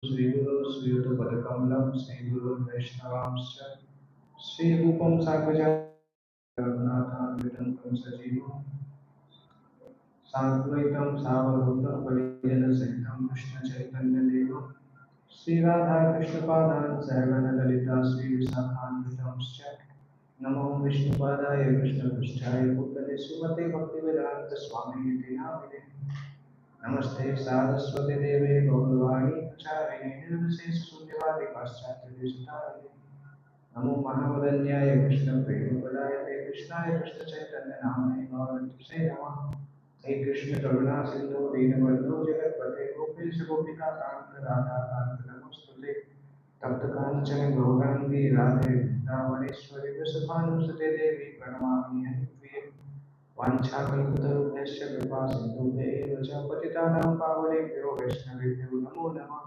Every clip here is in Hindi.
श्रीगुरु श्रीयुतपदकमलं श्रीगुरुर्वैष्णवांश्च श्रीरूपं साग्रजातं रघुनाथान्वितं तं सजीवं साद्वैतं सावधूतं परिजनसहितं कृष्णचैतन्यदेवं श्रीराधाकृष्णपादान् सहगणललिता श्रीविशाखान्वितंश्च नमो विष्णुपादाय कृष्णपृष्ठाय भूतले श्रीमते भक्तिवेदान्त स्वामिनिधि नामिने नमस्ते सारस्वती देवे गौरवाणी प्रचारिणे निर्विशेषशून्यवादी पाश्चात्यदेशतारिणे नमो महावदन्याय कृष्णप्रेमपदाय कृष्णाय कृष्णचैतन्यनामने गौरवसे नमः हे कृष्ण करुणा सिंधु दीनबन्धु जगत्पते गोपेश गोपिका कान्त राधा कान्त नमोस्तुते तप्त कांचन गौरांगी राधे वृंदावनेश्वरी वृषभानुसुते देवी प्रणमामि हरिप्रिये वाञ्छाकल्पतरुभ्यश्च कृपा सिन्धुभ्यैव च पतितानां पावनेभ्यो वैष्णवेभ्यो नमो नमः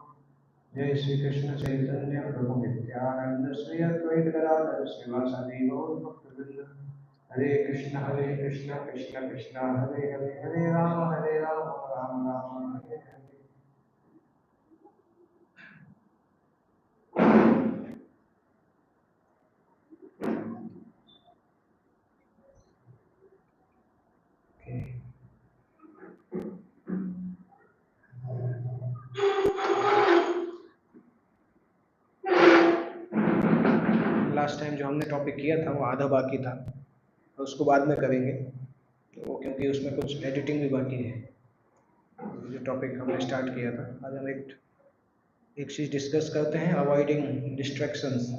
जय श्री कृष्ण चैतन्य प्रभु नित्यानंद श्री अद्वैत गदाधर श्रीवासादि गौर भक्तवृंद हरे कृष्ण कृष्ण कृष्ण हरे हरे हरे राम राम राम हरे हरे। लास्ट टाइम जो हमने टॉपिक किया था वो आधा बाकी था, तो उसको बाद में करेंगे, तो क्योंकि उसमें कुछ एडिटिंग भी बाकी है। जो टॉपिक हमने स्टार्ट किया था, आज हम एक चीज़ डिस्कस करते हैं, अवॉइडिंग डिस्ट्रैक्शंस।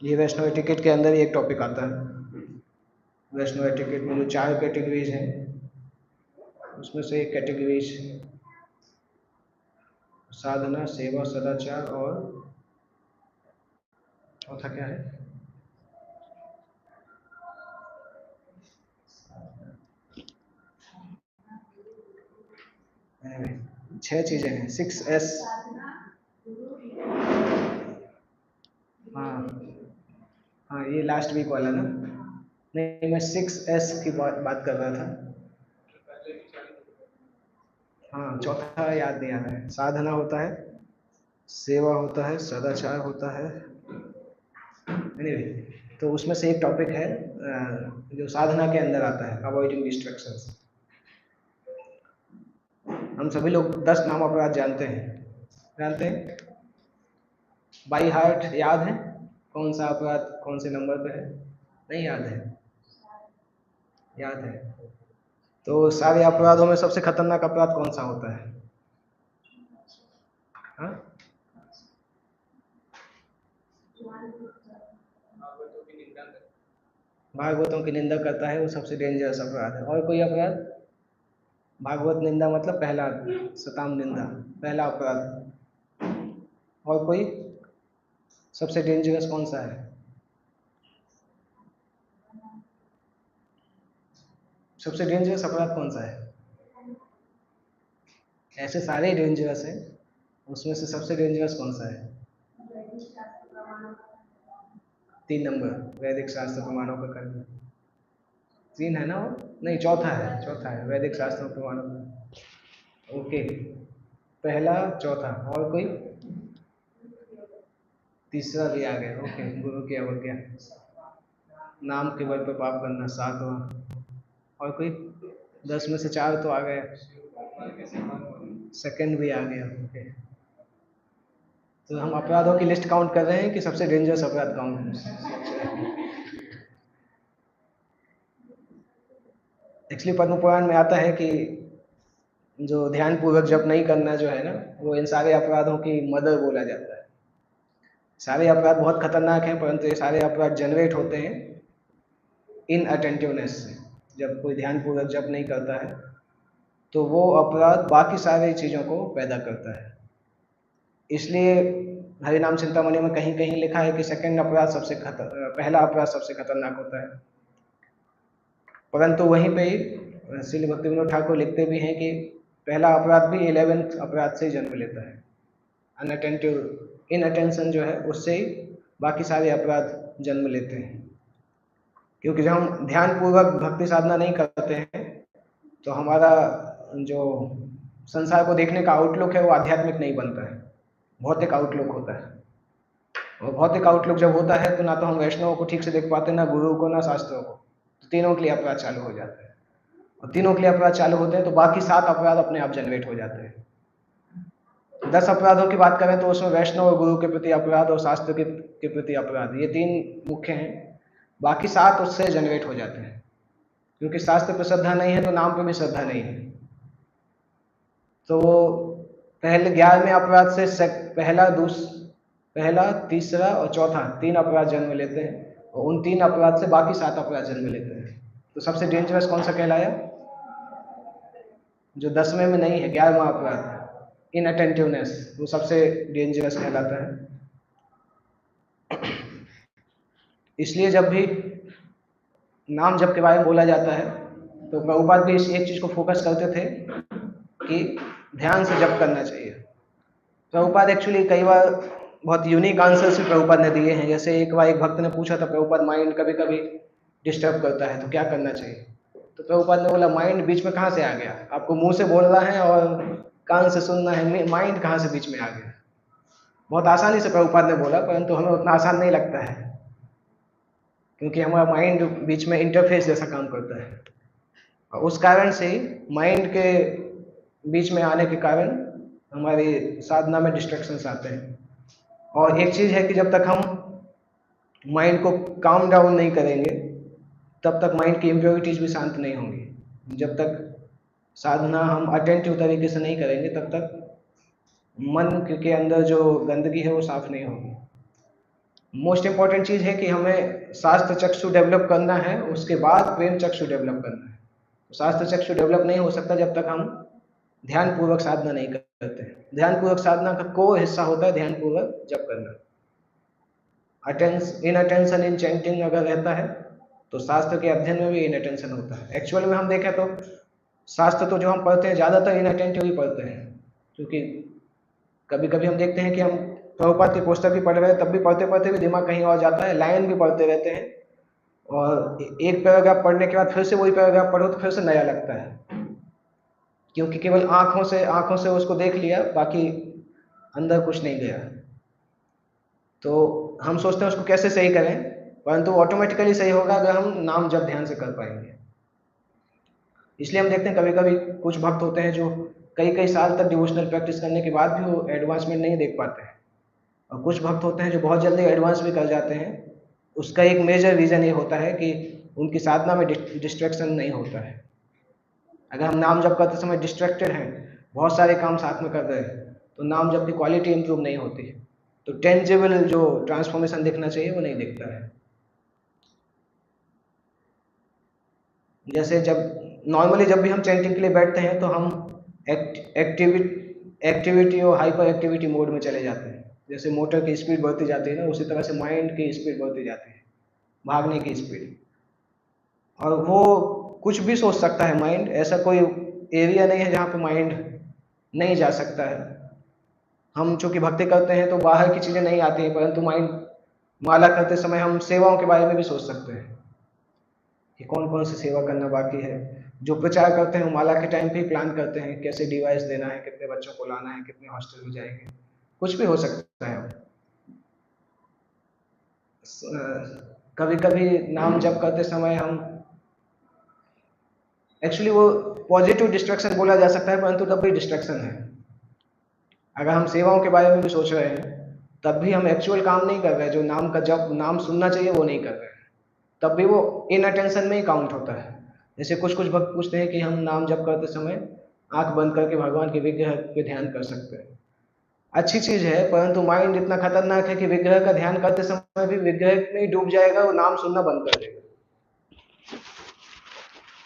ये वैष्णव एटिकेट के अंदर ही एक टॉपिक आता है। वैष्णव एटिकेट में जो 4 कैटेगरीज हैं, उसमें से एक कैटेगरीज साधना, सेवा, सदाचार और चौथा क्या है? anyway, 6 चीजें हैं, 6S। हाँ हाँ, ये लास्ट वीक वाला ना? नहीं, मैं 6S की बात कर रहा था। हाँ, चौथा याद नहीं आ रहा है। साधना होता है, सेवा होता है, सदाचार होता है। anyway, तो उसमें से एक टॉपिक है जो साधना के अंदर आता है, अवॉइडिंग डिस्ट्रैक्शंस। हम सभी लोग 10 नाम अपराध जानते हैं बाई हार्ट। याद है कौन सा अपराध कौन से नंबर पे है? नहीं याद है? याद है। तो सारे अपराधों में सबसे खतरनाक अपराध कौन सा होता है? हाँ? भागवतों की निंदा करता है, वो सबसे डेंजरस अपराध है। और कोई अपराध? भागवत निंदा मतलब पहला, सताम निंदा पहला अपराध। और कोई सबसे डेंजरस कौन सा है? सबसे डेंजरस अपराध कौन सा है? ऐसे सारे ही डेंजरस हैं, उसमें से सबसे डेंजरस कौन सा है? 3 नंबर, वैदिक शास्त्र प्रमाणों का कर्म। 3 है ना वो? नहीं, चौथा है वैदिक शास्त्रों प्रमाणों का। ओके, पहला, चौथा, और कोई? तीसरा भी आ गया। ओके, गुरु की अवज्ञा, नाम के बल पर पाप करना, 7वां। और कोई? 10 में से 4 तो आ गए, सेकंड भी आ गया। ओके, तो हम अपराधों की लिस्ट काउंट कर रहे हैं कि सबसे डेंजरस अपराध काउंट? एक्चुअली पद्म पुराण में आता है कि जो ध्यान पूर्वक जप नहीं करना जो है ना, वो इन सारे अपराधों की मदर बोला जाता है। सारे अपराध बहुत खतरनाक हैं, परंतु ये सारे अपराध जनरेट होते हैं इनअटेंटिवनेस से। जब कोई ध्यान पूर्वक जप नहीं करता है तो वो अपराध बाकी सारी चीज़ों को पैदा करता है। इसलिए हरिनाम चिंतामणि में कहीं कहीं लिखा है कि सेकंड अपराध पहला अपराध सबसे खतरनाक होता है। परंतु वहीं पे ही श्रील भक्ति विनोद ठाकुर लिखते भी हैं कि पहला अपराध भी 11th अपराध से जन्म लेता है। अनअटेंटिव, इनअटेंशन जो है, उससे ही बाकी सारे अपराध जन्म लेते हैं। क्योंकि जब हम ध्यान पूर्वक भक्ति साधना नहीं करते हैं तो हमारा जो संसार को देखने का आउटलुक है वो आध्यात्मिक नहीं बनता है, भौतिक आउटलुक होता है। और भौतिक आउटलुक जब होता है तो ना तो हम वैष्णवों को ठीक से देख पाते, ना गुरु को, ना शास्त्रों को, तो तीनों के लिए अपराध चालू हो जाते हैं। और तीनों के लिए अपराध चालू होते हैं तो बाकी 7 अपराध अपने आप जनरेट हो जाते हैं। 10 अपराधों की बात करें तो उसमें वैष्णव और गुरु के प्रति अपराध और शास्त्र के प्रति अपराध, ये 3 मुख्य हैं। बाकी 7 उससे जनरेट हो जाते हैं, क्योंकि शास्त्र पर श्रद्धा नहीं है तो नाम पर भी श्रद्धा नहीं है। तो पहले 11वें अपराध से पहला, तीसरा और चौथा 3 अपराध जन्म लेते हैं, और उन 3 अपराध से बाकी 7 अपराध जन्म लेते हैं। तो सबसे डेंजरस कौन सा कहलाया? जो 10वें में नहीं है, 11वां अपराध, इनअटेंटिवनेस, वो सबसे डेंजरस कहलाता है। इसलिए जब भी नाम जप के बारे में बोला जाता है तो प्रभुपाद भी इस एक चीज को फोकस करते थे कि ध्यान से जप करना चाहिए। प्रभुपाद एक्चुअली कई बार बहुत यूनिक आंसर्स भी प्रभुपाद ने दिए हैं। जैसे एक बार एक भक्त ने पूछा था, प्रभुपाद माइंड कभी कभी डिस्टर्ब करता है तो क्या करना चाहिए? तो प्रभुपाद ने बोला, माइंड बीच में कहाँ से आ गया? आपको मुंह से बोलना है और कान से सुनना है, माइंड कहाँ से बीच में आ गया? बहुत आसानी से प्रभुपाद ने बोला, परंतु हमें उतना आसान नहीं लगता है, क्योंकि हमारा माइंड बीच में इंटरफेस जैसा काम करता है। और उस कारण से ही माइंड के बीच में आने के कारण हमारी साधना में डिस्ट्रैक्शंस आते हैं। और एक चीज़ है कि जब तक हम माइंड को काम डाउन नहीं करेंगे तब तक माइंड की इम्प्योरिटीज भी शांत नहीं होंगी। जब तक साधना हम अटेंटिव तरीके से नहीं करेंगे तब तक मन के अंदर जो गंदगी है वो साफ नहीं होगी। मोस्ट इम्पॉर्टेंट चीज़ है कि हमें शास्त्र चक्षु डेवलप करना है, उसके बाद प्रेम चक्षु डेवलप करना है। शास्त्र चक्षु डेवलप नहीं हो सकता जब तक हम ध्यान पूर्वक साधना नहीं करते। ध्यान पूर्वक साधना का कोर हिस्सा होता है ध्यान पूर्वक जप करना। इनअटेंशन इन चैंटिंग अगर रहता है तो शास्त्र के अध्ययन में भी इनअटेंशन होता है। एक्चुअल में हम देखें तो शास्त्र तो जो हम पढ़ते हैं ज़्यादातर इनअटेंटिव ही पढ़ते हैं, क्योंकि कभी कभी हम देखते हैं कि हम प्रभुपाद के पुस्तक भी पढ़ रहे हैं, तब भी पढ़ते पढ़ते भी दिमाग कहीं और जाता है, लाइन भी पढ़ते रहते हैं, और एक पैराग्राफ पढ़ने के बाद फिर से वही पैराग्राफ पढ़ो तो फिर से नया लगता है, क्योंकि केवल आंखों से उसको देख लिया, बाकी अंदर कुछ नहीं गया। तो हम सोचते हैं उसको कैसे सही करें, परंतु ऑटोमेटिकली सही होगा अगर हम नाम जप ध्यान से कर पाएंगे। इसलिए हम देखते हैं कभी कभी कुछ भक्त होते हैं जो कई कई साल तक डिवोशनल प्रैक्टिस करने के बाद भी वो एडवांसमेंट नहीं देख पाते हैं, और कुछ भक्त होते हैं जो बहुत जल्दी एडवांस भी कर जाते हैं। उसका एक मेजर रीज़न ये होता है कि उनकी साधना में डिस्ट्रैक्शन नहीं होता है। अगर हम नाम जप करते समय डिस्ट्रैक्टेड हैं, बहुत सारे काम साथ में कर रहे हैं, तो नाम जप की क्वालिटी इंप्रूव नहीं होती, तो टेंजिबल जो ट्रांसफॉर्मेशन दिखना चाहिए वो नहीं दिखता है। जैसे नॉर्मली जब भी हम चैंटिंग के लिए बैठते हैं तो हम एक्टिविटी और हाइपर एक्टिविटी मोड में चले जाते हैं। जैसे मोटर की स्पीड बढ़ती जाती है ना, उसी तरह से माइंड की स्पीड बढ़ती जाती है, भागने की स्पीड। और वो कुछ भी सोच सकता है माइंड, ऐसा कोई एरिया नहीं है जहाँ पे माइंड नहीं जा सकता है। हम चूंकि भक्ति करते हैं तो बाहर की चीज़ें नहीं आती हैं, परंतु माइंड माला करते समय हम सेवाओं के बारे में भी सोच सकते हैं कि कौन कौन सी सेवा करना बाकी है। जो प्रचार करते हैं वो माला के टाइम पे ही प्लान करते हैं, कैसे डिवाइस देना है, कितने बच्चों को लाना है, कितने हॉस्टल में जाएंगे, कुछ भी हो सकता है। कभी कभी नाम जप करते समय हम एक्चुअली वो पॉजिटिव डिस्ट्रैक्शन बोला जा सकता है, परंतु तब भी डिस्ट्रैक्शन है। अगर हम सेवाओं के बारे में भी सोच रहे हैं तब भी हम एक्चुअल काम नहीं कर रहे हैं, जो नाम का जब नाम सुनना चाहिए वो नहीं कर रहे हैं, तब भी वो इनअटेंशन में ही काउंट होता है। जैसे कुछ कुछ भक्त पूछते हैं कि हम नाम जप करते समय आंख बंद करके भगवान के विग्रह पे ध्यान कर सकते हैं। अच्छी चीज है, परंतु माइंड इतना खतरनाक है कि विग्रह का ध्यान करते समय भी विग्रह में ही डूब जाएगा, वो नाम सुनना बंद कर देगा।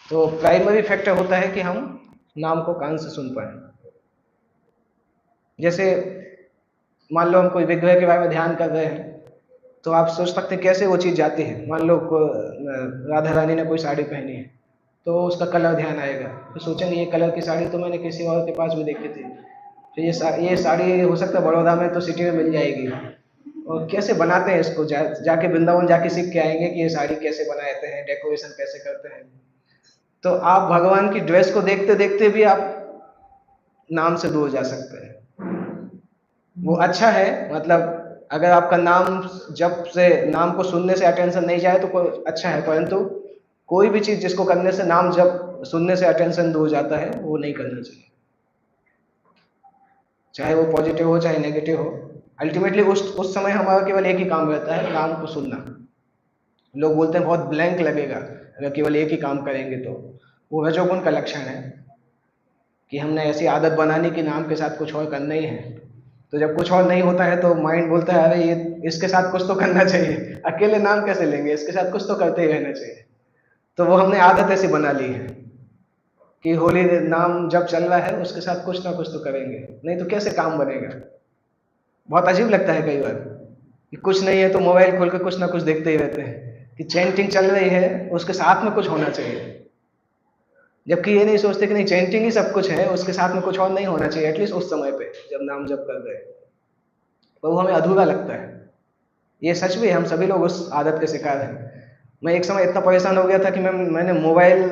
तो प्राइमरी फैक्टर होता है कि हम नाम को कान से सुन पाए। जैसे मान लो हम कोई विग्रह के बारे में ध्यान कर रहे हैं, तो आप सोच सकते हैं कैसे वो चीज़ जाती है। मान लो राधा रानी ने कोई साड़ी पहनी है तो उसका कलर ध्यान आएगा, तो सोचेंगे ये कलर की साड़ी तो मैंने किसी और के पास भी देखी थी, तो ये साड़ी हो सकता है बड़ौदा में तो सिटी में मिल जाएगी, और कैसे बनाते हैं इसको, जाके वृंदावन जाके सीख के आएंगे कि ये साड़ी कैसे बनाते हैं, डेकोरेशन कैसे करते हैं। तो आप भगवान की ड्रेस को देखते देखते भी आप नाम से दूर जा सकते हैं। वो अच्छा है, मतलब अगर आपका नाम जब से नाम को सुनने से अटेंशन नहीं जाए तो कोई अच्छा है, परंतु कोई भी चीज़ जिसको करने से नाम जब सुनने से अटेंशन दूर जाता है वो नहीं करना चाहिए, चाहे वो पॉजिटिव हो चाहे नेगेटिव हो। अल्टीमेटली उस समय हमारा केवल एक ही काम रहता है, नाम को सुनना। लोग बोलते हैं बहुत ब्लैंक लगेगा अगर केवल एक ही काम करेंगे, तो वो रजोगुण का लक्षण है कि हमने ऐसी आदत बनानी कि नाम के साथ कुछ और करना ही है। तो जब कुछ और नहीं होता है तो माइंड बोलता है अरे ये इसके साथ कुछ तो करना चाहिए, अकेले नाम कैसे लेंगे, इसके साथ कुछ तो करते ही रहना चाहिए। तो वो हमने आदत ऐसी बना ली है कि होली नाम जब चल रहा है उसके साथ कुछ ना कुछ तो करेंगे, नहीं तो कैसे काम बनेगा। बहुत अजीब लगता है कई बार कि कुछ नहीं है तो मोबाइल खोल कर कुछ ना कुछ देखते ही रहते हैं कि चैंटिंग चल रही है उसके साथ में कुछ होना चाहिए, जबकि ये नहीं सोचते कि नहीं चैंटिंग ही सब कुछ है, उसके साथ में कुछ और नहीं होना चाहिए एटलीस्ट उस समय पे जब नाम जप कर रहे हैं, तो वो हमें अधूरा लगता है। ये सच भी है, हम सभी लोग उस आदत के शिकार हैं। मैं एक समय इतना परेशान हो गया था कि मैंने मोबाइल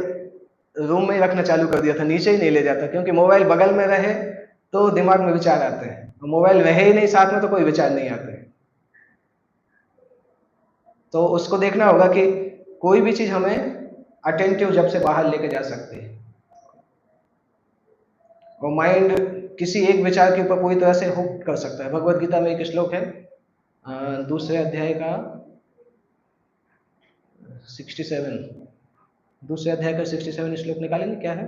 रूम में ही रखना चालू कर दिया था, नीचे ही नहीं ले जाता, क्योंकि मोबाइल बगल में रहे तो दिमाग में विचार आते हैं, मोबाइल रहे ही नहीं साथ में तो कोई विचार नहीं आते। तो उसको देखना होगा कि कोई भी चीज हमें अटेंटिव जब से बाहर लेके जा सकती है, और माइंड किसी एक विचार के ऊपर पूरी तरह से हुक कर सकता है। भगवत गीता में एक श्लोक है, दूसरे अध्याय का 67, दूसरे अध्याय का 67 श्लोक निकालेंगे, क्या है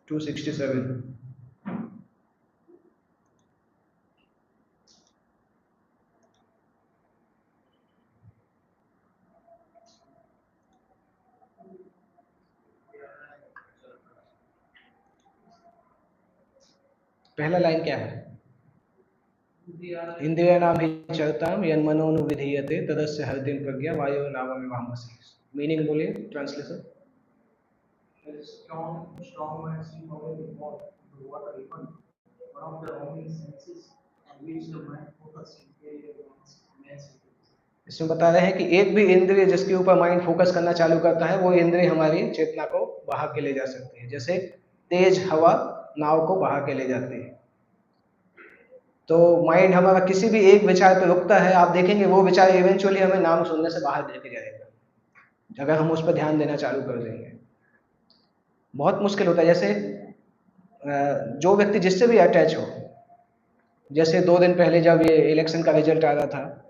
267। पहला लाइन क्या है, इंद्रियाणाम हि चरताम यन्मनोनुविधीयते तदस्य हृदय प्रज्ञा वायु नावमिवाम्भसि। मीनिंग बोलिए, ट्रांसलेशन। इसमें बता रहे हैं कि एक भी इंद्रिय जिसके ऊपर माइंड फोकस करना चालू करता है वो इंद्रिय हमारी चेतना को बहा के ले जा सकती है, जैसे तेज हवा नाव को बहा के ले जाती है। तो माइंड हमारा किसी भी एक विचार पर रुकता है, आप देखेंगे वो विचार इवेंचुअली हमें नाम सुनने से बाहर लेके जाएगा, अगर हम उस पर ध्यान देना चालू कर देंगे। बहुत मुश्किल होता है, जैसे जो व्यक्ति जिससे भी अटैच हो, जैसे 2 दिन पहले जब ये इलेक्शन का रिजल्ट आ रहा था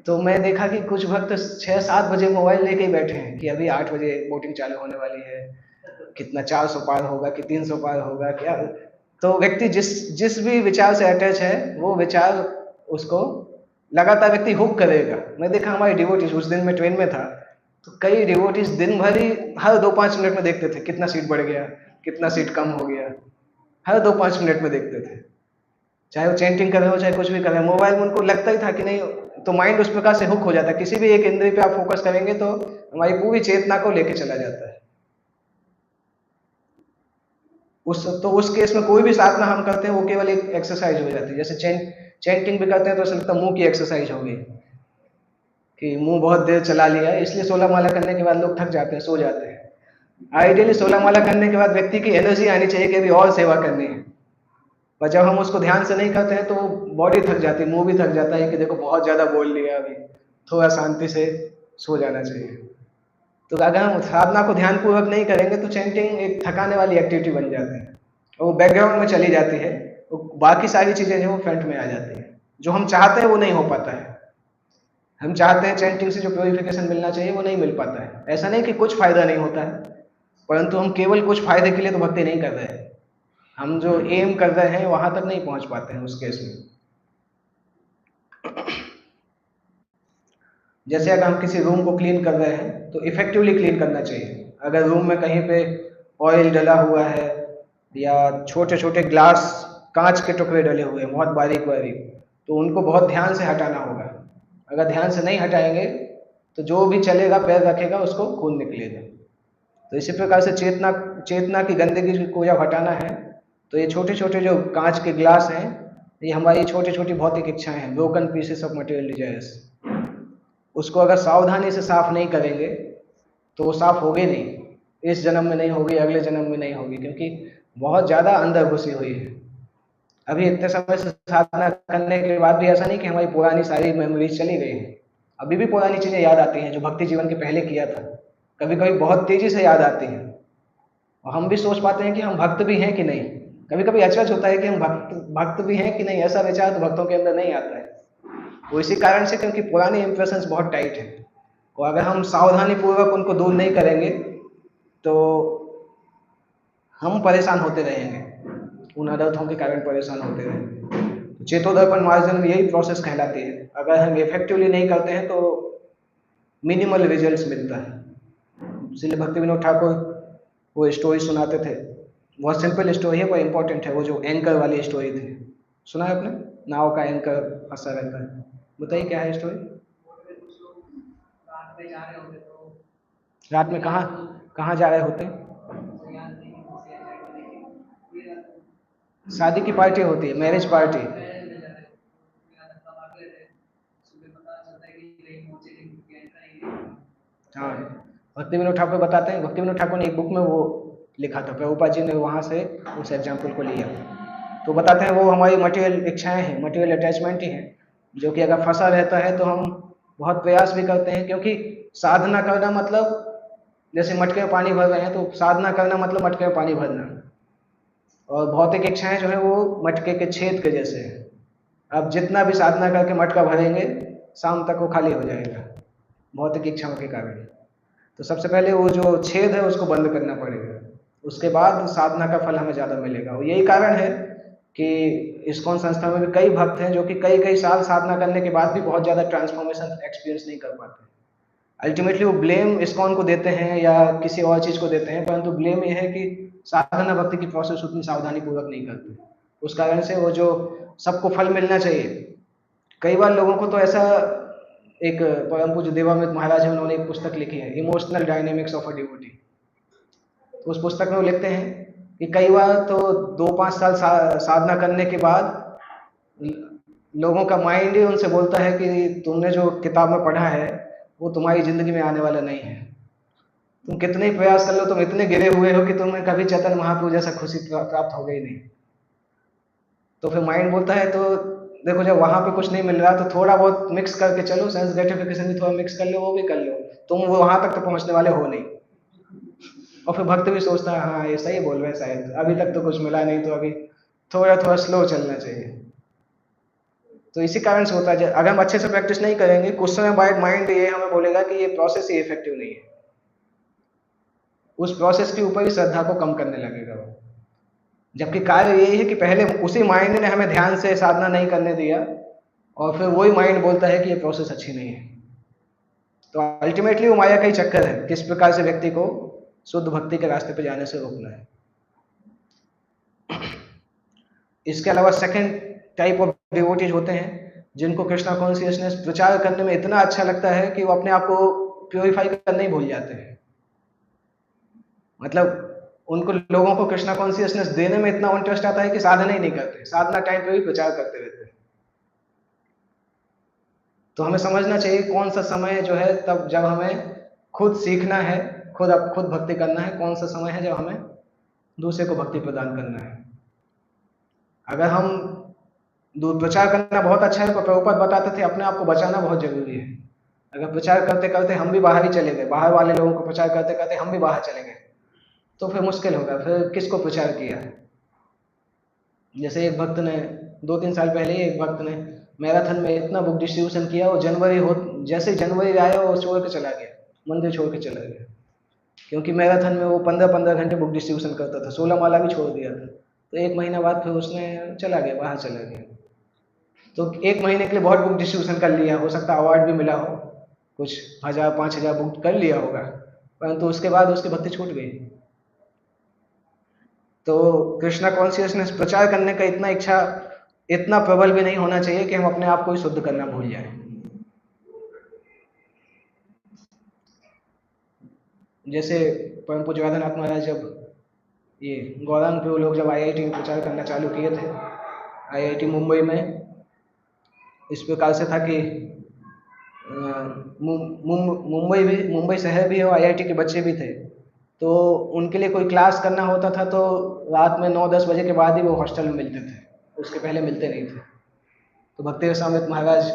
तो मैं देखा कि कुछ भक्त 6-7 बजे मोबाइल लेके ही बैठे हैं कि अभी 8 बजे वोटिंग चालू होने वाली है, कितना 400 पार होगा कि 300 पार होगा क्या। तो व्यक्ति जिस जिस भी विचार से अटैच है वो विचार उसको लगातार व्यक्ति हुक करेगा। मैं देखा हमारे डिवोटीज, उस दिन मैं ट्रेन में था तो कई डिवोटीज दिन भर ही हर 2-5 मिनट में देखते थे कितना सीट बढ़ गया, कितना सीट कम हो गया, हर 2-5 मिनट में देखते थे, चाहे वो चैंटिंग कर रहे हो चाहे कुछ भी कर रहे हो, मोबाइल में उनको लगता ही था कि नहीं। तो माइंड उस प्रकार से हुक हो जाता है, किसी भी एक इंद्रिय पे आप फोकस करेंगे तो हमारी पूरी चेतना को लेके चला जाता है। उस केस में कोई भी साधना हम करते हैं वो केवल एक एक्सरसाइज हो जाती है, जैसे चैंटिंग भी करते हैं तो ऐसा लगता है मुंह की एक्सरसाइज होगी कि मुंह बहुत देर चला लिया, इसलिए 16 माला करने के बाद लोग थक जाते हैं, सो जाते हैं। आइडियली 16 माला करने के बाद व्यक्ति की एनर्जी आनी चाहिए कि अभी और सेवा करनी है, पर जब हम उसको ध्यान से नहीं करते हैं तो बॉडी थक जाती है, मुंह भी थक जाता है कि देखो बहुत ज्यादा बोल लिया, अभी थोड़ा शांति से सो जाना चाहिए। तो अगर हम साधना को ध्यान पूर्वक नहीं करेंगे तो चैंटिंग एक थकाने वाली एक्टिविटी बन जाती है, और वो बैकग्राउंड में चली जाती है, तो बाकी सारी चीजें जो वो फ्रंट में आ जाती है, जो हम चाहते हैं वो नहीं हो पाता है। हम चाहते हैं चैंटिंग से जो प्योरिफिकेशन मिलना चाहिए वो नहीं मिल पाता है। ऐसा नहीं कि कुछ फायदा नहीं होता है, परंतु हम केवल कुछ फायदे के लिए तो भक्ति नहीं कर रहे हैं, हम जो एम कर रहे हैं वहां तक नहीं पहुंच पाते हैं उस केस में। जैसे अगर हम किसी रूम को क्लीन कर रहे हैं तो इफेक्टिवली क्लीन करना चाहिए। अगर रूम में कहीं पे ऑयल डला हुआ है या छोटे छोटे ग्लास कांच के टुकड़े डले हुए हैं बहुत बारीक बारीक, तो उनको बहुत ध्यान से हटाना होगा। अगर ध्यान से नहीं हटाएंगे तो जो भी चलेगा पैर रखेगा उसको खून निकलेगा। तो इसी प्रकार से चेतना चेतना की गंदगी को जब हटाना है तो ये छोटे छोटे जो कांच के ग्लास हैं, ये हमारी छोटी छोटी भौतिक इच्छाएं हैं, broken pieces of material desires. उसको अगर सावधानी से साफ नहीं करेंगे तो वो साफ होगे नहीं। इस जन्म में नहीं होगी, अगले जन्म में नहीं होगी, क्योंकि बहुत ज़्यादा अंदर घुसी हुई है। अभी इतने समय से साधना करने के बाद भी ऐसा नहीं कि हमारी पुरानी सारी मेमोरीज चली गई हैं। अभी भी पुरानी चीज़ें याद आती हैं जो भक्ति जीवन के पहले किया था, कभी कभी बहुत तेजी से याद आती हैं, और हम भी सोच पाते हैं कि हम भक्त भी हैं कि नहीं। कभी कभी अचरज होता है कि हम भक्त भक्त भी हैं कि नहीं, ऐसा विचार तो भक्तों के अंदर नहीं आता है। वो इसी कारण से क्योंकि पुरानी इंप्रेशंस बहुत टाइट है, और अगर हम सावधानी पूर्वक उनको दूर नहीं करेंगे तो हम परेशान होते रहेंगे, उन अनर्थों के कारण परेशान होते रहेंगे। चेतोदर्पण मार्जन में यही प्रोसेस कहलाती है। अगर हम इफेक्टिवली नहीं करते हैं तो मिनिमल रिजल्ट्स मिलता है। इसलिए भक्ति विनोद ठाकुर वो स्टोरी सुनाते थे, बहुत सिंपल स्टोरी है, वो इम्पोर्टेंट है। वो जो एंकर वाली स्टोरी थी, सुना है आपने? नाव का एंकर फंसा रहता है, बताइए क्या है स्टोरी। रात में कहाँ कहाँ जा रहे होते हैं? शादी की पार्टी होती है, मैरिज पार्टी। हाँ, भक्ति विनोद ठाकुर बताते हैं, भक्ति विनोद ठाकुर ने एक बुक में वो लिखा था, प्रभुपाद जी ने वहाँ से उस एग्जाम्पल को लिया। तो बताते हैं वो हमारी मटेरियल इच्छाएं हैं, मटेरियल अटैचमेंट ही है, जो कि अगर फंसा रहता है तो हम बहुत प्रयास भी करते हैं, क्योंकि साधना करना मतलब जैसे मटके में पानी भर रहे हैं, तो साधना करना मतलब मटके में पानी भरना। और भौतिक इच्छाएं जो है वो मटके के छेद के जैसे हैं। अब जितना भी साधना करके मटका भरेंगे, शाम तक वो खाली हो जाएगा भौतिक इच्छाओं के कारण। तो सबसे पहले वो जो छेद है उसको बंद करना पड़ेगा, उसके बाद साधना का फल हमें ज़्यादा मिलेगा। और यही कारण है कि इस्कॉन संस्था में भी कई भक्त हैं जो कि कई कई साल साधना करने के बाद भी बहुत ज़्यादा ट्रांसफॉर्मेशन एक्सपीरियंस नहीं कर पाते। अल्टीमेटली वो ब्लेम इस्कॉन को देते हैं या किसी और चीज़ को देते हैं, परंतु ब्लेम ये है कि साधना भक्ति की प्रोसेस उतनी सावधानी पूर्वक नहीं करते। उस कारण से वो जो सबको फल मिलना चाहिए, कई बार लोगों को तो ऐसा, एक परम पूज्य देवामृत महाराज है, उन्होंने एक पुस्तक लिखी है, emotional dynamics of a devotee. तो उस पुस्तक में वो लिखते हैं कि कई बार तो 2-5 साल साधना करने के बाद लोगों का माइंड ही उनसे बोलता है कि तुमने जो किताब में पढ़ा है वो तुम्हारी जिंदगी में आने वाला नहीं है। तुम कितने ही प्रयास कर लो, तुम इतने गिरे हुए हो कि तुम्हें कभी चैतन्य महाप्रभु जैसा खुशी प्राप्त हो गई नहीं। तो फिर माइंड बोलता है तो देखो, जब वहां पे कुछ नहीं मिल रहा तो थोड़ा बहुत मिक्स करके चलो, सेंस ग्रेटिफिकेशन भी थोड़ा मिक्स कर लो, वो भी कर लो, तुम वो वहां तक तो पहुंचने वाले हो नहीं। और फिर भक्त भी सोचता है हाँ ये सही बोल रहे हैं, शायद अभी तक तो कुछ मिला नहीं, तो अभी थोड़ा थोड़ा स्लो चलना चाहिए। तो इसी कारण से होता है, अगर हम अच्छे से प्रैक्टिस नहीं करेंगे, कुछ समय बाद माइंड ये हमें बोलेगा कि ये प्रोसेस ही इफेक्टिव नहीं है, उस प्रोसेस के ऊपर ही श्रद्धा को कम करने लगेगा वो। जबकि कार्य यही है कि पहले उसी माइंड ने हमें ध्यान से साधना नहीं करने दिया, और फिर वही माइंड बोलता है कि ये प्रोसेस अच्छी नहीं है। तो अल्टीमेटली वो माया का ही चक्कर है, किस प्रकार से व्यक्ति को शुद्ध भक्ति के रास्ते पर जाने से रोकना है। इसके अलावा सेकंड टाइप ऑफ डिवोटीज होते हैं जिनको कृष्णा कॉन्शियसनेस प्रचार करने में इतना अच्छा लगता है कि वो अपने आप को प्योरीफाई करना ही भूल जाते हैं। मतलब उनको लोगों को कृष्णा कॉन्शियसनेस देने में इतना इंटरेस्ट आता है कि साधना ही नहीं करते, साधना टाइम पे भी प्रचार करते रहते हैं। तो हमें समझना चाहिए कौन सा समय जो है तब जब हमें खुद सीखना है, खुद भक्ति करना है, कौन सा समय है जब हमें दूसरे को भक्ति प्रदान करना है। अगर हम दूर प्रचार करना बहुत अच्छा है, तो प्रभुपाद बताते थे अपने आप को बचाना बहुत जरूरी है। अगर प्रचार करते करते हम भी बाहर ही चले गए, बाहर वाले लोगों को प्रचार करते करते हम भी बाहर चले गए, तो फिर मुश्किल होगा, फिर किसको प्रचार किया। जैसे एक भक्त ने 2-3 साल पहले ही एक भक्त ने मैराथन में इतना बुक डिस्ट्रीब्यूशन किया, वो जैसे जनवरी आया वो छोड़ के चला गया, मंदिर छोड़ के चला गया। क्योंकि मैराथन में वो 15-15 घंटे बुक डिस्ट्रीब्यूशन करता था, 16 माला भी छोड़ दिया था। तो 1 महीना बाद फिर उसने चला गया, बाहर चला गया। तो 1 महीने के लिए बहुत बुक डिस्ट्रीब्यूशन कर लिया, हो सकता है अवार्ड भी मिला हो, कुछ 1000-5000 बुक कर लिया होगा, परंतु उसके बाद उसकी भक्ति छूट गई। तो कृष्णा कॉन्शियसनेस प्रचार करने का इतना प्रबल भी नहीं होना चाहिए कि हम अपने आप को ही शुद्ध करना भूल जाएं। जैसे परम पूज्य राधानाथ महाराज जब ये गौरांग पे लोग जब आईआईटी में प्रचार करना चालू किए थे, आईआईटी मुंबई में इस प्रकार से था कि मुंबई शहर भी और आईआईटी के बच्चे भी थे, तो उनके लिए कोई क्लास करना होता था तो रात में 9-10 बजे के बाद ही वो हॉस्टल में मिलते थे, उसके पहले मिलते नहीं थे। तो भक्ति रसामृत महाराज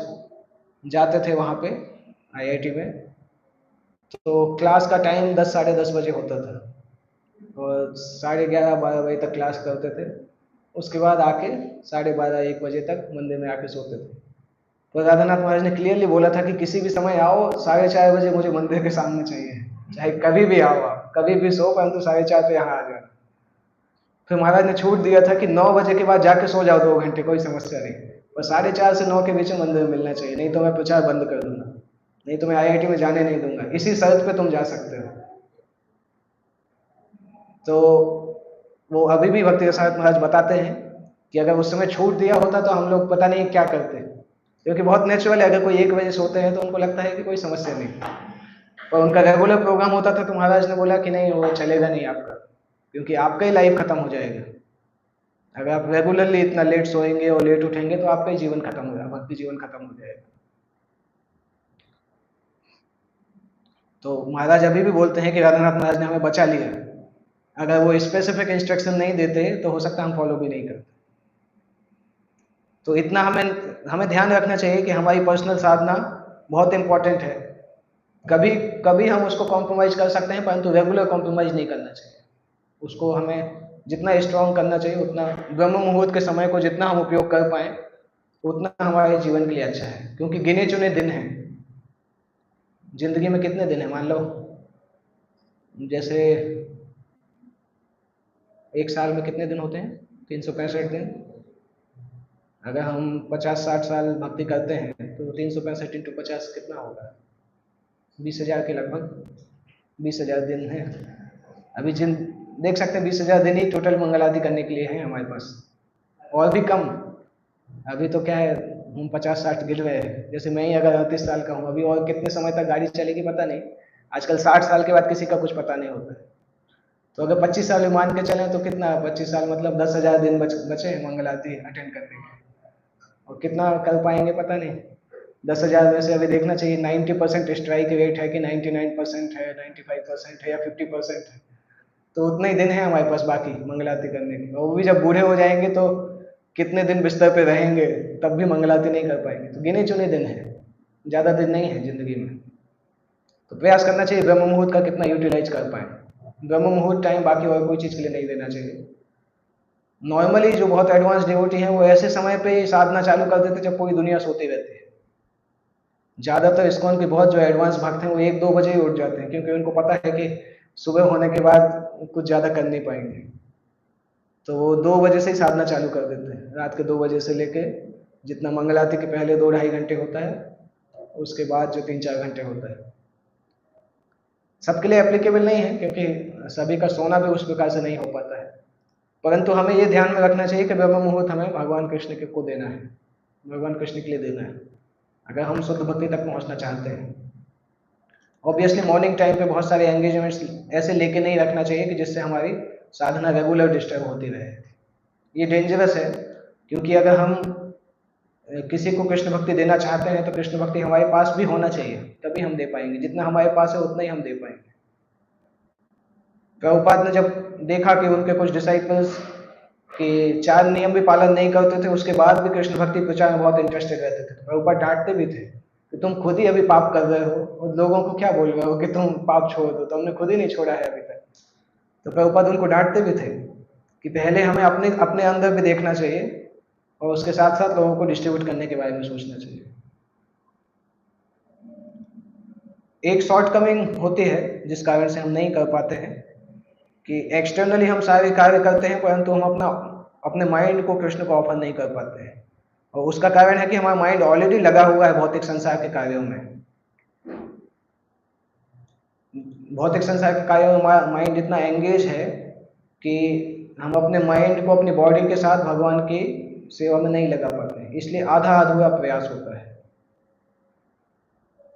जाते थे वहाँ पे आईआईटी में, तो क्लास का टाइम 10 साढ़े 10 बजे होता था और 11:30-12 बजे तक क्लास करते थे। उसके बाद आके 12:30-1 बजे तक मंदिर में आके सोते थे। तो राधानाथ महाराज ने क्लियरली बोला था कि किसी भी समय आओ, 4:30 बजे मुझे मंदिर के सामने चाहिए, चाहे कभी भी आओ, आप कभी भी सो, परंतु 4:30 पे यहाँ आ जाना। फिर महाराज ने छूट दिया था कि 9 बजे के बाद जाके सो जाओ 2 घंटे, कोई समस्या नहीं, पर 4:30 से 9 के बीच में मंदिर में मिलना चाहिए, नहीं तो मैं प्रचार बंद कर दूंगा, नहीं तो मैं आईआईटी में जाने नहीं दूंगा, इसी शर्त पे तुम जा सकते हो। तो वो अभी भी भक्ति रसायन महाराज बताते हैं कि अगर उस समय छूट दिया होता तो हम लोग पता नहीं क्या करते, क्योंकि बहुत नेचुरल है, अगर कोई 1 बजे सोते हैं तो उनको लगता है कि कोई समस्या नहीं, पर उनका रेगुलर प्रोग्राम होता था तो महाराज ने बोला कि नहीं, वो चलेगा नहीं आपका, क्योंकि आपका ही लाइफ खत्म हो जाएगा। अगर आप रेगुलरली इतना लेट सोएंगे और लेट उठेंगे तो आपका ही जीवन खत्म हो जाएगा, भक्ति जीवन खत्म हो जाएगा। तो महाराज अभी भी बोलते हैं कि राधानाथ महाराज ने हमें बचा लिया, अगर वो स्पेसिफिक इंस्ट्रक्शन नहीं देते तो हो सकता हम फॉलो भी नहीं करते। तो इतना हमें ध्यान रखना चाहिए कि हमारी पर्सनल साधना बहुत इंपॉर्टेंट है, कभी कभी हम उसको कॉम्प्रोमाइज कर सकते हैं, परंतु रेगुलर कॉम्प्रोमाइज नहीं करना चाहिए। उसको हमें जितना स्ट्रॉन्ग करना चाहिए, उतना ब्रह्म मुहूर्त के समय को जितना हम उपयोग कर पाए उतना हमारे जीवन के लिए अच्छा है, क्योंकि गिने चुने दिन हैं जिंदगी में। कितने दिन है, मान लो जैसे एक साल में कितने दिन होते हैं, 365 दिन। अगर हम 50-60 साल भक्ति करते हैं तो 365 इंटू 50 कितना होगा, 20,000 के लगभग 20,000 दिन है। अभी जिन देख सकते हैं 20,000 दिन ही टोटल मंगल आदि करने के लिए है हमारे पास, और भी कम। अभी तो क्या है, हम 50-60 गिर रहे हैं, जैसे मैं ही अगर 38 साल का हूँ, अभी और कितने समय तक गाड़ी चलेगी पता नहीं। आजकल 60 साल के बाद किसी का कुछ पता नहीं होता है। तो अगर 25 साल मान के चलें तो कितना, 25 साल मतलब 10,000 दिन बचे हैं मंगल आरती अटेंड करने के, और कितना कर पाएंगे पता नहीं। 10,000 में से अभी देखना चाहिए 90% स्ट्राइक रेट है कि 99% है, 95% है या 50% है, तो उतने ही दिन है हमारे पास बाकी मंगल आरती करने के। और वो भी जब बूढ़े हो जाएंगे तो कितने दिन बिस्तर पे रहेंगे, तब भी मंगल आरती नहीं कर पाएंगे। तो गिने चुने दिन है, ज़्यादा दिन नहीं है जिंदगी में। तो प्रयास करना चाहिए ब्रह्म मुहूर्त का कितना यूटिलाइज कर पाए। ब्रह्म मुहूर्त टाइम बाकी और कोई चीज़ के लिए नहीं देना चाहिए। नॉर्मली जो बहुत एडवांस डिवोटी हैं वो ऐसे समय पे साधना चालू कर देते जब पूरी दुनिया सोती रहती है। ज़्यादातर इस्कॉन के बहुत जो एडवांस भक्त हैं वो 1-2 बजे ही उठ जाते हैं, क्योंकि उनको पता है कि सुबह होने के बाद कुछ ज़्यादा कर नहीं पाएंगे, तो वो 2 बजे से ही साधना चालू कर देते हैं। रात के 2 बजे से लेके जितना मंगल आरती के पहले 2-2.5 घंटे होता है, उसके बाद जो 3-4 घंटे होता है। सबके लिए एप्लीकेबल नहीं है, क्योंकि सभी का सोना भी उस प्रकार से नहीं हो पाता है, परंतु हमें ये ध्यान में रखना चाहिए कि ब्रह्म मुहूर्त हमें भगवान कृष्ण के को देना है, भगवान कृष्ण के लिए देना है, अगर हम शुद्ध भक्ति तक पहुंचना चाहते हैं। ऑब्वियसली मॉर्निंग टाइम पे बहुत सारे एंगेजमेंट्स ऐसे लेके नहीं रखना चाहिए कि जिससे हमारी साधना रेगुलर डिस्टर्ब होती रहे। ये डेंजरस है, क्योंकि अगर हम किसी को कृष्ण भक्ति देना चाहते हैं तो कृष्ण भक्ति हमारे पास भी होना चाहिए, तभी हम दे पाएंगे। जितना हमारे पास है उतना ही हम दे पाएंगे। प्रभुपाद ने जब देखा कि उनके कुछ डिसाइपल्स के 4 नियम भी पालन नहीं करते थे, उसके बाद भी कृष्ण भक्ति प्रचार में बहुत इंटरेस्टेड रहते थे, प्रभुपाद डांटते भी थे कि तुम खुद ही अभी पाप कर रहे हो और लोगों को क्या बोल रहे हो कि तुम पाप छोड़ दो, तुमने खुद ही नहीं छोड़ा है अभी तक। तो प्रभुपाद उनको डांटते भी थे कि पहले हमें अपने अपने अंदर भी देखना चाहिए और उसके साथ साथ लोगों को डिस्ट्रीब्यूट करने के बारे में सोचना चाहिए। एक शॉर्टकमिंग होती है जिस कारण से हम नहीं कर पाते हैं कि एक्सटर्नली हम सारे कार्य करते हैं, परंतु हम अपने माइंड को कृष्ण को ऑफर नहीं कर पाते हैं, और उसका कारण है कि हमारा माइंड ऑलरेडी लगा हुआ है भौतिक संसार के कार्यों में। भौतिक संसार के कार्यों में हमारा माइंड इतना एंगेज है कि हम अपने माइंड को अपनी बॉडी के साथ भगवान की सेवा में नहीं लगा पाते हैं, इसलिए आधा अधूरा प्रयास होता है।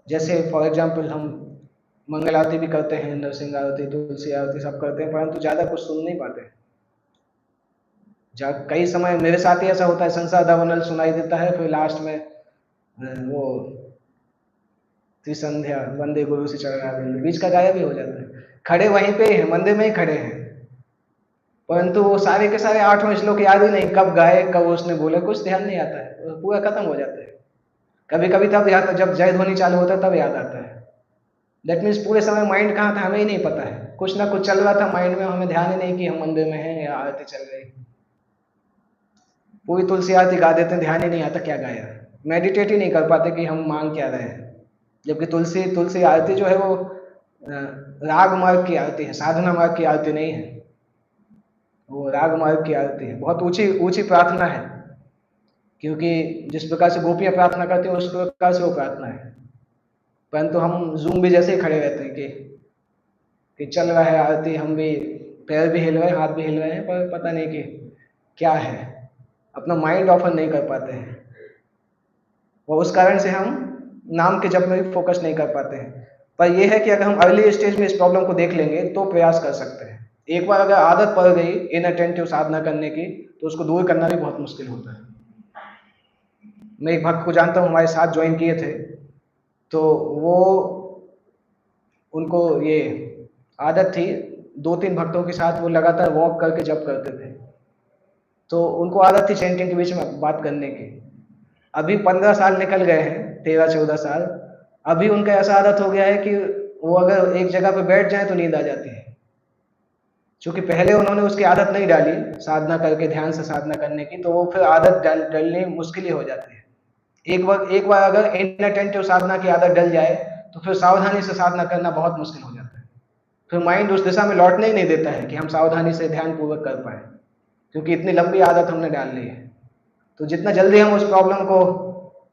जैसे फॉर एग्जाम्पल हम मंगल आरती भी करते हैं, नरसिंह आरती, तुलसी आरती सब करते हैं, परंतु ज़्यादा कुछ सुन नहीं पाते। कई समय मेरे साथ ही ऐसा होता है, संसार दावनल सुनाई देता है, फिर लास्ट में वो त्रिसंध्या वंदे गुरु से चढ़ा बीच का गायब भी हो जाता है। खड़े वहीं पे हैं, मंदिर में ही खड़े हैं, परंतु वो सारे के सारे 8वें श्लोक याद ही नहीं, कब गाए कब उसने बोले, कुछ ध्यान नहीं आता है, पूरा खत्म हो जाता है। कभी कभी तब याद, जब जय ध्वनि चालू होता है तब याद आता है। दैट मीन्स पूरे समय माइंड कहाँ था हमें ही नहीं पता है, कुछ ना कुछ चल रहा था माइंड में, हमें ध्यान ही नहीं कि हम मंदिर में हैं या आरती चल रही। पूरी तुलसी आरती गा देते हैं, ध्यान ही नहीं आता क्या गाया, मेडिटेट ही नहीं कर पाते कि हम मांग क्या रहे हैं। जबकि तुलसी तुलसी आरती जो है वो राग मार्ग की आरती है, साधना मार्ग की आरती नहीं है, वो राग मार्ग की आरती है, बहुत ऊंची ऊंची प्रार्थना है, क्योंकि जिस प्रकार से गोपियां प्रार्थना करती हैं उस प्रकार से वो प्रार्थना है। परंतु हम जूम भी जैसे ही खड़े रहते हैं कि चल रहा है आरती, हम भी पैर भी हिल रहे हैं, हाथ भी हिल रहे हैं, पर पता नहीं कि क्या है, अपना माइंड ऑफर नहीं कर पाते हैं, और उस कारण से हम नाम के जप में भी फोकस नहीं कर पाते हैं। पर यह है कि अगर हम अर्ली स्टेज में इस प्रॉब्लम को देख लेंगे तो प्रयास कर सकते हैं। एक बार अगर आदत पड़ गई इनअटेंटिव साधना करने की तो उसको दूर करना भी बहुत मुश्किल होता है। मैं एक भक्त को जानता हूँ, हमारे साथ ज्वाइन किए थे, तो वो उनको ये आदत थी, 2-3 भक्तों के साथ वो लगातार वॉक करके जप करते थे, तो उनको आदत थी चैंटिंग के बीच में बात करने की। अभी 15 साल निकल गए हैं, 13-14 साल, अभी उनका ऐसा आदत हो गया है कि वो अगर एक जगह पे बैठ जाए तो नींद आ जाती है, क्योंकि पहले उन्होंने उसकी आदत नहीं डाली साधना करके, ध्यान से साधना करने की, तो वो फिर आदत डलनी मुश्किल ही हो जाती है। एक बार अगर इनअटेंटिव साधना की आदत डल जाए तो फिर सावधानी से साधना करना बहुत मुश्किल हो जाता है, फिर माइंड उस दिशा में लौटने ही नहीं देता है कि हम सावधानी से ध्यान पूर्वक कर पाए, क्योंकि इतनी लंबी आदत हमने डाल ली है। तो जितना जल्दी हम उस प्रॉब्लम को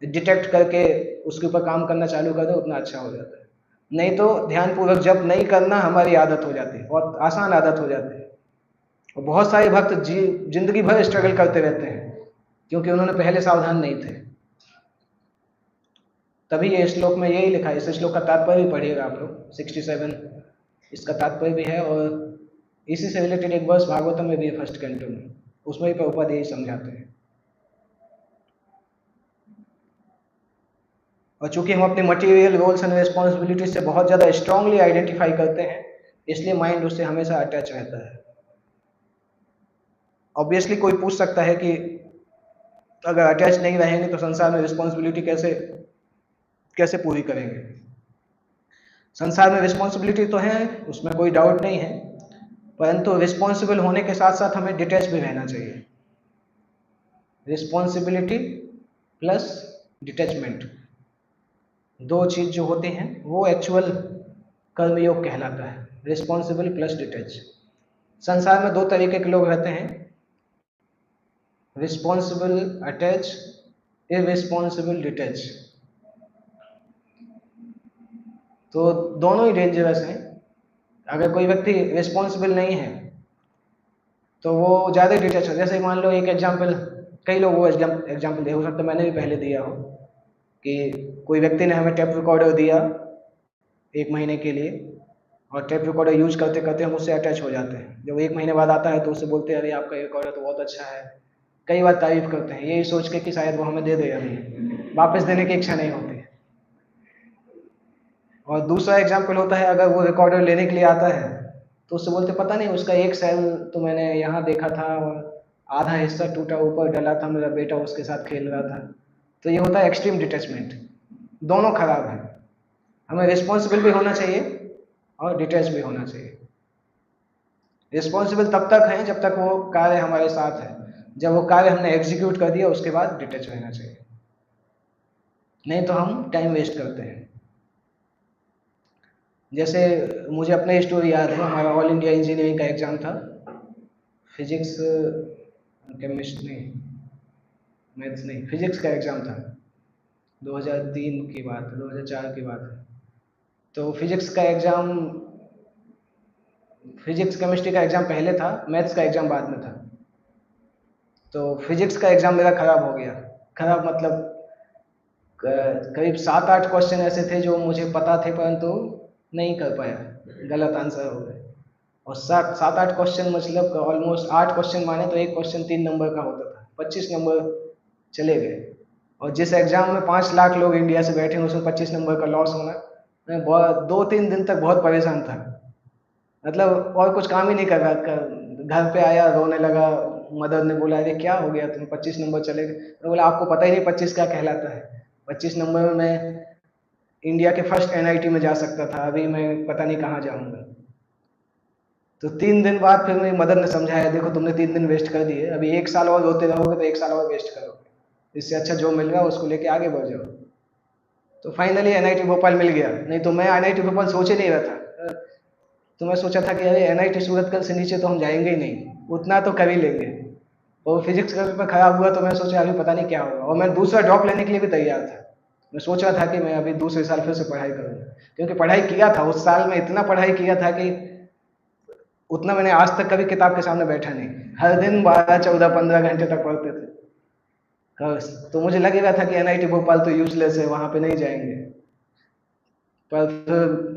डिटेक्ट करके उसके ऊपर काम करना चालू कर दें उतना अच्छा हो जाता है। नहीं तो ध्यान पूर्वक जब नहीं करना हमारी आदत हो जाती है, बहुत आसान आदत हो जाती है, और बहुत सारे भक्त जिंदगी भर स्ट्रगल करते रहते हैं क्योंकि उन्होंने पहले सावधान नहीं थे। तभी ये श्लोक में यही लिखा है, इस श्लोक का तात्पर्य भी पढ़िएगा आप लोग, 67 इसका तात्पर्य भी है, और इसी से रिलेटेड एक वर्ष भागवतम में भी है, 1st कैंटो में, उसमें भी प्रभुपाद यही समझाते हैं। और चूंकि हम अपने मटेरियल रोल्स एंड रिस्पॉन्सिबिलिटी से बहुत ज़्यादा स्ट्रांगली आइडेंटिफाई करते हैं, इसलिए माइंड उससे हमेशा अटैच रहता है। ऑब्वियसली कोई पूछ सकता है कि अगर अटैच नहीं रहेंगे तो संसार में रिस्पॉन्सिबिलिटी कैसे पूरी करेंगे। संसार में रिस्पॉन्सिबिलिटी तो है, उसमें कोई डाउट नहीं है, परंतु रिस्पॉन्सिबल होने के साथ साथ हमें डिटैच भी रहना चाहिए। रिस्पॉन्सिबिलिटी प्लस डिटैचमेंट, दो चीज जो होते हैं वो एक्चुअल कर्मयोग कहलाता है, रिस्पॉन्सिबल प्लस डिटैच। संसार में 2 तरीके के लोग रहते हैं, रिस्पॉन्सिबल अटैच, इररिस्पॉन्सिबल डिटैच। तो दोनों ही डेंजरस हैं। अगर कोई व्यक्ति रिस्पॉन्सिबल नहीं है तो वो ज़्यादा डिटैच हो। जैसे मान लो एक एग्जाम्पल, कई लोग वो एग्जाम्पल दे, हो सकता है मैंने भी पहले दिया हो, कि कोई व्यक्ति ने हमें टेप रिकॉर्डर दिया 1 महीने के लिए, और टेप रिकॉर्डर यूज करते करते हम उससे अटैच हो जाते हैं। जब 1 महीने बाद आता है तो उससे बोलते हैं अरे आपका रिकॉर्डर तो बहुत अच्छा है, कई बार तारीफ करते हैं, यही सोच के कि शायद वो हमें दे दे, अभी वापस देने की इच्छा नहीं होती। और दूसरा एग्जाम्पल होता है, अगर वो रिकॉर्डर लेने के लिए आता है तो उससे बोलते पता नहीं उसका एक सेल तो मैंने यहाँ देखा था और आधा हिस्सा टूटा ऊपर डला था, मेरा बेटा उसके साथ खेल रहा था। तो ये होता है एक्सट्रीम डिटैचमेंट। दोनों खराब है, हमें रिस्पॉन्सिबल भी होना चाहिए और डिटैच भी होना चाहिए। रिस्पॉन्सिबल तब तक है जब तक वो कार्य हमारे साथ है, जब वो कार्य हमने एग्जीक्यूट कर दिया उसके बाद डिटैच रहना चाहिए, नहीं तो हम टाइम वेस्ट करते हैं। जैसे मुझे अपना स्टोरी याद है, हमारा ऑल इंडिया इंजीनियरिंग का एग्ज़ाम था, फिजिक्स केमिस्ट्री मैथ्स नहीं, फिजिक्स का एग्ज़ाम था, 2003 की बात है, 2004 की बात है। तो फिजिक्स का एग्ज़ाम, फिजिक्स केमिस्ट्री का एग्ज़ाम पहले था, मैथ्स का एग्ज़ाम बाद में था। तो फिजिक्स का एग्ज़ाम मेरा ख़राब हो गया, ख़राब मतलब करीब 7-8 क्वेश्चन ऐसे थे जो मुझे पता थे परंतु नहीं कर पाया, गलत आंसर हो गए। और 7-8 क्वेश्चन मतलब ऑलमोस्ट 8 क्वेश्चन माने तो एक क्वेश्चन 3 नंबर का होता था, 25 नंबर चले गए। और जिस एग्जाम में 5 लाख लोग इंडिया से बैठे हैं उसमें 25 नंबर का लॉस होना, मैं 2-3 दिन तक बहुत परेशान था। मतलब और कुछ काम ही नहीं कर रहा। घर पे आया, रोने लगा। मदर ने बोला, अरे क्या हो गया तुम्हें, 25 नंबर चले गए। मैं बोला, आपको पता ही नहीं 25 क्या कहलाता है। 25 नंबर में मैं इंडिया के फर्स्ट एनआईटी में जा सकता था, अभी मैं पता नहीं कहाँ जाऊंगा। तो 3 दिन बाद फिर मेरी मदर ने समझाया, देखो तुमने 3 दिन वेस्ट कर दिए, अभी 1 साल और रोते रहोगे तो 1 साल और वेस्ट करोगे, इससे अच्छा जो मिल रहा है उसको लेके आगे बढ़ जाओ। तो फाइनली एनआईटी भोपाल मिल गया, नहीं तो मैं एनआईटी भोपाल सोच ही नहीं रहा था। तो मैं सोचा था कि अरे एनआईटी सूरतगढ़ से नीचे तो हम जाएंगे ही नहीं, उतना तो कर ही लेंगे। और फिजिक्स का पेपर खराब हुआ तो मैं सोचा अभी पता नहीं क्या होगा, और मैं दूसरा ड्रॉप लेने के लिए भी तैयार था। मैं सोच रहा था कि मैं अभी दूसरे साल फिर से पढ़ाई करूंगा, क्योंकि पढ़ाई किया था उस साल में, इतना पढ़ाई किया था कि उतना मैंने आज तक कभी किताब के सामने बैठा नहीं। हर दिन 12, 14, 15 घंटे तक पढ़ते थे। तो मुझे लग रहा था कि एनआईटी भोपाल तो यूजलेस है, वहां पे नहीं जाएंगे। पर फिर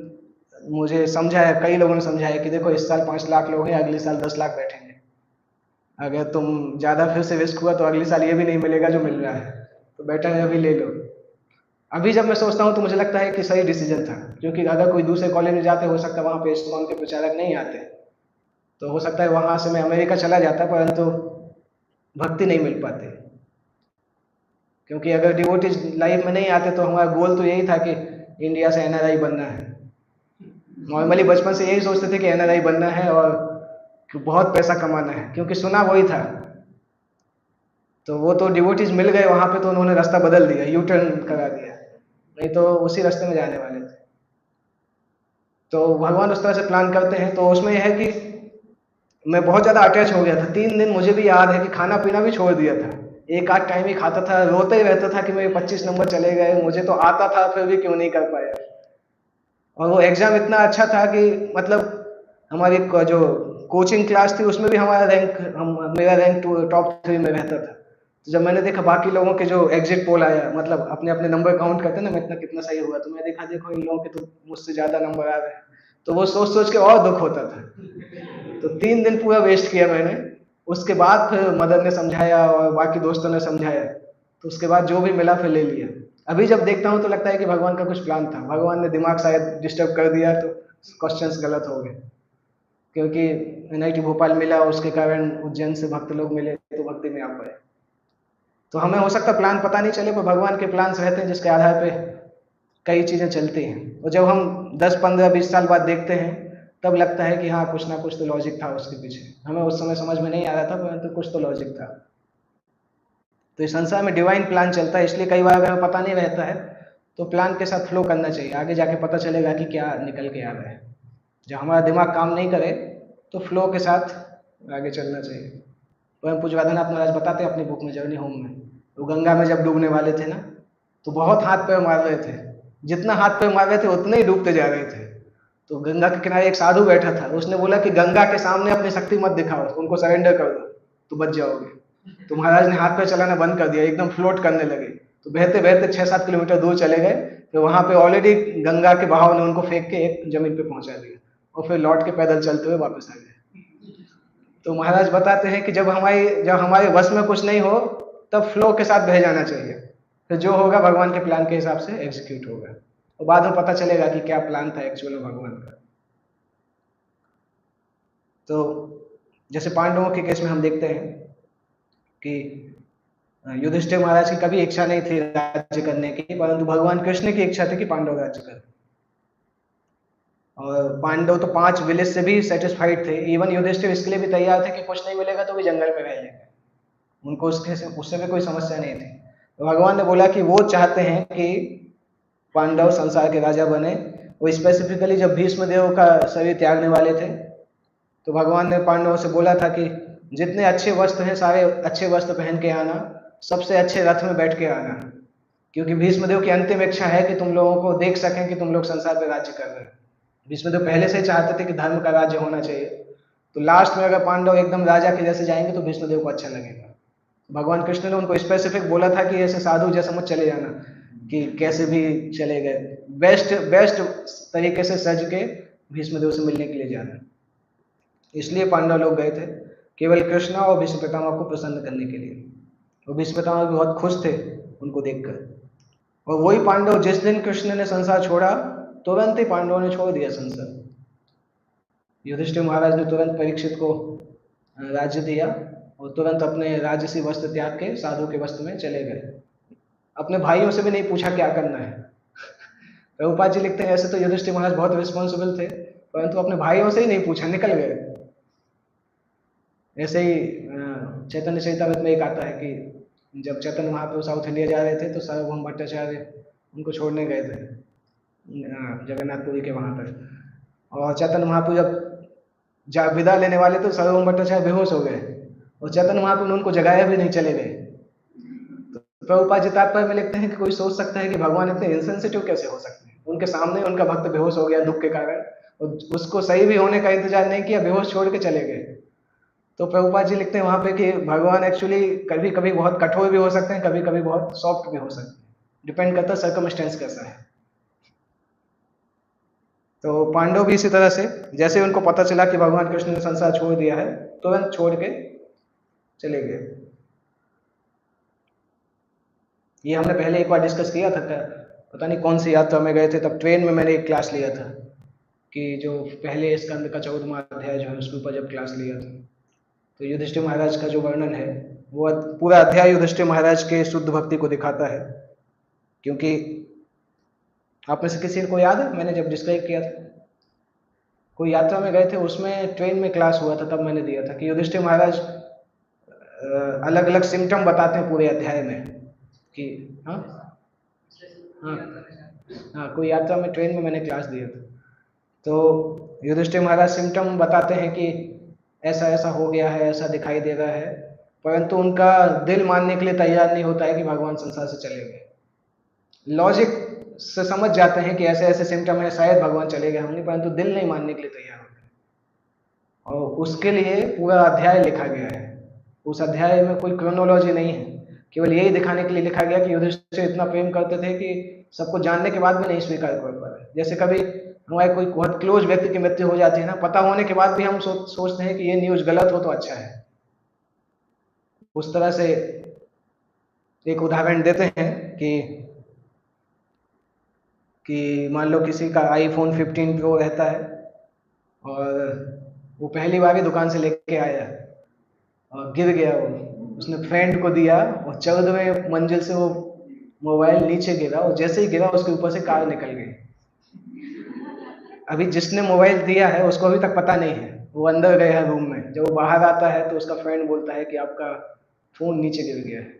मुझे समझाया, कई लोगों ने समझाया कि देखो इस साल 5 लाख लोग हैं, अगले साल 10 लाख बैठेंगे। अगर तुम ज़्यादा फिर से रिस्क हुआ तो अगले साल ये भी नहीं मिलेगा जो मिल रहा है, तो बेटर है अभी ले लो। अभी जब मैं सोचता हूँ तो मुझे लगता है कि सही डिसीजन था, क्योंकि अगर कोई दूसरे कॉलेज में जाते, हो सकता है वहाँ पे इस्कॉन के प्रचारक नहीं आते, तो हो सकता है वहाँ से मैं अमेरिका चला जाता, परंतु भक्ति नहीं मिल पाती। क्योंकि अगर डिवोटीज लाइफ में नहीं आते तो हमारा गोल तो यही था कि इंडिया से एनआरआई बनना है। नॉर्मली बचपन से यही सोचते थे कि एनआरआई बनना है और बहुत पैसा कमाना है, क्योंकि सुना वही था। तो वो तो डिवोटीज मिल गए वहां पे, तो उन्होंने रास्ता बदल दिया, यू टर्न करा दिया, नहीं तो उसी रास्ते में जाने वाले थे। तो भगवान उस तरह से प्लान करते हैं, तो उसमें यह है कि मैं बहुत ज़्यादा अटैच हो गया था। 3 दिन मुझे भी याद है कि खाना पीना भी छोड़ दिया था, एक आध टाइम ही खाता था, रोते ही रहता था कि मेरे 25 नंबर चले गए, मुझे तो आता था फिर भी क्यों नहीं कर पाया। और वो एग्ज़ाम इतना अच्छा था कि मतलब हमारी जो कोचिंग क्लास थी उसमें भी हमारा रैंक, मेरा रैंक टॉप 3 में रहता था। तो जब मैंने देखा बाकी लोगों के जो एग्जिट पोल आया, मतलब अपने अपने नंबर काउंट करते ना, मैं इतना कितना सही हुआ, तो मैं देखा देखो इन लोगों के तो मुझसे ज़्यादा नंबर आ रहे हैं, तो वो सोच सोच के और दुख होता था। तो 3 दिन पूरा वेस्ट किया मैंने। उसके बाद फिर मदर ने समझाया और बाकी दोस्तों ने समझाया, तो उसके बाद जो भी मिला फिर ले लिया। अभी जब देखता हूँ तो लगता है कि भगवान का कुछ प्लान था, भगवान ने दिमाग शायद डिस्टर्ब कर दिया तो क्वेश्चंस गलत हो गए। क्योंकि एनआईटी भोपाल मिला, उसके कारण उज्जैन से भक्त लोग मिले तो भक्ति में आ पाए। तो हमें हो सकता प्लान पता नहीं चले, पर भगवान के प्लान्स रहते हैं जिसके आधार पे कई चीज़ें चलती हैं। और जब हम 10, 15, 20 साल बाद देखते हैं तब लगता है कि हाँ कुछ ना कुछ तो लॉजिक था उसके पीछे, हमें उस समय समझ में नहीं आ रहा था, परंतु कुछ तो लॉजिक था। तो इस संसार में डिवाइन प्लान चलता है, इसलिए कई बार अगर हमें पता नहीं रहता है तो प्लान के साथ फ्लो करना चाहिए, आगे जाके पता चलेगा कि क्या निकल के आ रहा है। जब हमारा दिमाग काम नहीं करे तो फ्लो के साथ आगे चलना चाहिए। परम पूज्य राधानाथ महाराज बताते हैं अपनी बुक में, जर्नी होम में, वो गंगा में जब डूबने वाले थे ना, तो बहुत हाथ पैर मार रहे थे, जितना हाथ पैर मार रहे थे उतने ही डूबते जा रहे थे। तो गंगा के किनारे एक साधु बैठा था, उसने बोला कि गंगा के सामने अपनी शक्ति मत दिखाओ, उनको सरेंडर कर दो तो बच जाओगे। तो महाराज ने हाथ पैर चलाना बंद कर दिया, एकदम फ्लोट करने लगे। तो बहते बहते 6-7 किलोमीटर दूर चले गए, तो वहां पे ऑलरेडी गंगा के बहाव ने उनको फेंक के एक जमीन पे पहुंचा दिया, और फिर लौट के पैदल चलते हुए वापस आ गए। तो महाराज बताते हैं कि जब हमारे वश में कुछ नहीं हो तब फ्लो के साथ बह जाना चाहिए, फिर जो होगा भगवान के प्लान के हिसाब से एग्जीक्यूट होगा, और बाद में पता चलेगा कि क्या प्लान था एक्चुअल में भगवान का। तो जैसे पांडवों के केस में हम देखते हैं कि युधिष्ठिर महाराज की कभी इच्छा नहीं थी राज्य करने की, परंतु भगवान कृष्ण की इच्छा थी कि पांडव राज्य करें। और पांडव तो 5 विलेज से भी सेटिस्फाइड थे, इवन युधिष्ठिर इसके लिए भी तैयार थे कि कुछ नहीं मिलेगा तो भी जंगल में रह लेंगे, उनको उससे भी कोई समस्या नहीं थी। तो भगवान ने बोला कि वो चाहते हैं कि पांडव संसार के राजा बने। वो स्पेसिफिकली जब भीष्म देव का शरीर त्यागने वाले थे, तो भगवान ने पांडवों से बोला था कि जितने अच्छे वस्त्र हैं सारे अच्छे वस्त्र पहन के आना, सबसे अच्छे रथ में बैठ के आना, क्योंकि भीष्मदेव की अंतिम इच्छा है कि तुम लोगों को देख सकें कि तुम लोग संसार पे राज्य कर रहे हैं। भीष्मदेव पहले से ही चाहते थे कि धर्म का राज्य होना चाहिए, तो लास्ट में अगर पांडव एकदम राजा के जैसे जाएंगे तो भीष्मदेव को अच्छा लगेगा। भगवान कृष्ण ने उनको स्पेसिफिक बोला था कि ऐसे साधु जैसा मत चले जाना कि कैसे भी चले गए, बेस्ट बेस्ट तरीके से सज के भीष्मदेव से मिलने के लिए जाना। इसलिए पांडव लोग गए थे केवल कृष्णा और भीष्म पितामह को प्रसन्न करने के लिए, और भीष्म पितामह भी बहुत खुश थे उनको देखकर। और वही पांडव जिस दिन कृष्ण ने संसार छोड़ा, तुरंत ही पांडवों ने छोड़ दिया संसार। युधिष्ठिर महाराज ने तुरंत परीक्षित को राज्य दिया और तुरंत अपने राजसी वस्त्र त्याग के साधु के वस्त्र में चले गए। अपने भाइयों से भी नहीं पूछा क्या करना है। प्रभुपाद जी लिखते हैं ऐसे तो युधिष्ठिर महाराज बहुत रिस्पॉन्सिबल थे, परंतु अपने भाइयों से ही नहीं पूछा, निकल गए। ऐसे ही चैतन्य चरितामृत में एक आता है कि जब चैतन्य महाप्रभु साउथ इंडिया जा रहे थे तो सार्वभौम भट्टाचार्य उनको छोड़ने गए थे जगन्नाथपुरी के वहां पर, और चैतन्य महाप्रभु जब विदा लेने वाले तो सार्वभौम भट्टाचार्य बेहोश हो गए और चैतन्य महाप्रभु ने उनको जगाया भी नहीं, चले गए। तो प्रभुपाद जी तात्पर्य में लिखते हैं कि कोई सोच सकता है कि भगवान इतने इंसेंसिटिव कैसे हो सकते हैं, उनके सामने उनका भक्त बेहोश हो गया दुख के कारण और उसको सही भी होने का इंतजार नहीं किया, बेहोश छोड़ के चले गए। तो प्रभुपाद जी लिखते हैं वहां पे कि भगवान एक्चुअली कभी कभी बहुत कठोर भी हो सकते हैं, कभी कभी बहुत सॉफ्ट भी हो सकते हैं, डिपेंड करता है सर्कमस्टेंस कैसा है। तो पांडव भी इसी तरह से, जैसे उनको पता चला कि भगवान कृष्ण ने संसार छोड़ दिया है, तुरंत छोड़ के चले गए। ये हमने पहले एक बार डिस्कस किया था, पता नहीं कौन सी यात्रा में गए थे, तब ट्रेन में मैंने एक क्लास लिया था कि जो पहले स्कंद का 14वां अध्याय जो है उसके ऊपर जब क्लास लिया था, तो युधिष्ठिर महाराज का जो वर्णन है वो पूरा अध्याय युधिष्ठिर महाराज के शुद्ध भक्ति को दिखाता है। क्योंकि आप में से किसी को याद है मैंने जब डिस्क्राइब किया था, कोई यात्रा में गए थे उसमें ट्रेन में क्लास हुआ था, तब मैंने दिया था कि युधिष्ठिर महाराज अलग अलग सिम्टम बताते हैं पूरे अध्याय में कि हाँ हाँ हाँ कोई यात्रा में ट्रेन में मैंने क्लास दिया था। तो युधिष्ठिर महाराज सिम्टम बताते हैं कि ऐसा ऐसा हो गया है, ऐसा दिखाई दे रहा है, परंतु उनका दिल मानने के लिए तैयार नहीं होता है कि भगवान संसार से चले गए। लॉजिक से समझ जाते हैं कि ऐसे ऐसे सिम्टम है, शायद भगवान चले गए होंगे, परंतु दिल नहीं मानने के लिए तैयार होते हैं। और उसके लिए पूरा अध्याय लिखा गया है। उस अध्याय में कोई क्रोनोलॉजी नहीं है, केवल यही दिखाने के लिए लिखा गया कि युधिष्ठिर इतना प्रेम करते थे कि सबको जानने के बाद भी नहीं स्वीकार कर पा रहे। जैसे कभी हमारे कोई बहुत क्लोज व्यक्ति की मृत्यु हो जाती है ना, पता होने के बाद भी हम सोचते हैं कि ये न्यूज गलत हो तो अच्छा है। उस तरह से एक उदाहरण देते हैं कि मान लो किसी का iPhone 15 Pro रहता है और वो पहली बार ही दुकान से लेके आया और गिर गया, वो उसने फ्रेंड को दिया और 14वें मंजिल से वो मोबाइल नीचे गिरा और जैसे ही गिरा उसके ऊपर से कार निकल गई। अभी जिसने मोबाइल दिया है उसको अभी तक पता नहीं है, वो अंदर गया है रूम में। जब वो बाहर आता है तो उसका फ्रेंड बोलता है कि आपका फोन नीचे गिर गया है,